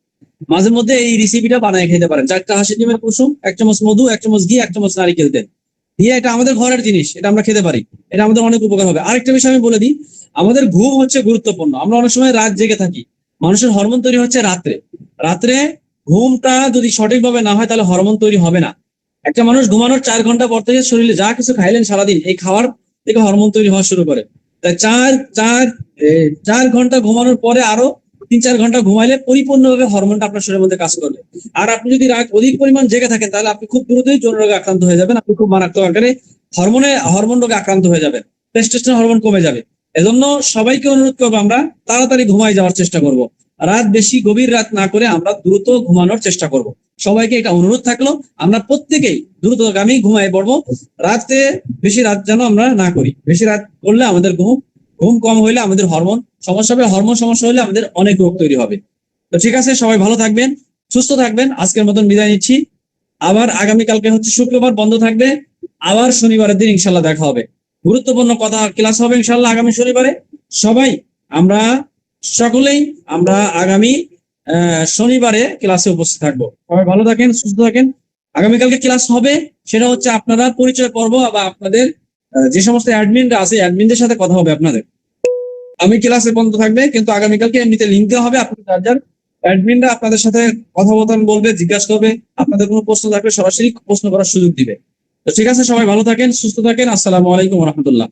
মাঝে মধ্যে এই রেসিপিটা বানায় খেতে পারেন। 4টা হাঁসের ডিমের কুসুম, 1 চামচ মধু, 1 চামচ ঘি, 1 চামচ নারকেল তেল দিয়ে, এটা আমাদের ঘরের জিনিস, এটা আমরা খেতে পারি, এটা আমাদের অনেক উপকার হবে। আরেকটা বিষয় আমি বলে দিই, আমাদের ঘুম হচ্ছে গুরুত্বপূর্ণ। আমরা অনেক সময় রাত জেগে থাকি, মানুষের হরমোন তৈরি হচ্ছে রাত্রে। রাত্রে ঘুমটা যদি সঠিকভাবে না হয় তাহলে হরমোন তৈরি হবে না। একটা মানুষ ঘুমানোর 4 ঘন্টা পর থেকে শরীরে যা কিছু খাইলেন সারাদিন, এই খাওয়ার থেকে হরমোন তৈরি হওয়া শুরু করে। তাই 4 ঘন্টা ঘুমানোর পরে আরো 3-4 ঘন্টা ঘুমাইলে পরিপূর্ণভাবে হরমোনটা আপনার শরীরের মধ্যে কাজ করবে। আর আপনি যদি রাত অধিক পরিমাণ জেগে থাকেন তাহলে আপনি খুব দ্রুতই যৌন রোগে আক্রান্ত হয়ে যাবেন, আপনি খুব মারাত্মক আকারে হরমোন রোগে আক্রান্ত হয়ে যাবেন, টেস্টোস্টেরন হরমোন কমে যাবে। এজন্য সবাইকে অনুরোধ করবো, আমরা তাড়াতাড়ি ঘুমাই যাওয়ার চেষ্টা করব, রাত বেশি গভীর রাত না করে আমরা দ্রুত ঘুমানোর চেষ্টা করব। সবাইকে এটা অনুরোধ থাকলো, আমরা প্রত্যেকেই দ্রুতগামী ঘুমায় পড়বো। রাতে বেশি রাত যেন আমরা না করি, বেশি রাত করলে আমাদের ঘুম কম হইলে আমাদের হরমোন সমস্যা হবে, হরমোন সমস্যা হলে আমাদের অনেক রোগ তৈরি হবে। তো ঠিক আছে, সবাই ভালো থাকবেন, সুস্থ থাকবেন, আজকের মতন বিদায় নিচ্ছি। আবার আগামীকালকে হচ্ছে শুক্রবার, বন্ধ থাকবে। আবার শনিবারের দিন ইনশাল্লাহ দেখা হবে, গুরুত্বপূর্ণ কথা ক্লাস হবে ইনশাল্লাহ আগামী শনিবারে। সবাই আমরা সকলেই আমরা আগামী শনিবারে ক্লাসে উপস্থিত থাকবো। সবাই ভালো থাকেন, সুস্থ থাকেন। আগামীকালকে ক্লাস হবে, সেটা হচ্ছে আপনারা পরিচয় পর্ব, বা আপনাদের যে সমস্ত অ্যাডমিনরা আছে অ্যাডমিনদের সাথে কথা হবে আপনাদের। আমি ক্লাসে বন্ধ থাকবে, কিন্তু আগামীকালকে এমনিতে লিঙ্ক দেওয়া হবে, আপনাদের যার যার অ্যাডমিনরা আপনাদের সাথে কথোপকথন বলবে, জিজ্ঞাসা করবে, আপনাদের কোনো প্রশ্ন থাকলে সরাসরি প্রশ্ন করার সুযোগ দিবে। তো ঠিক আছে, সবাই ভালো থাকেন, সুস্থ থাকেন। আসসালামু আলাইকুম রহমতুল্লাহ।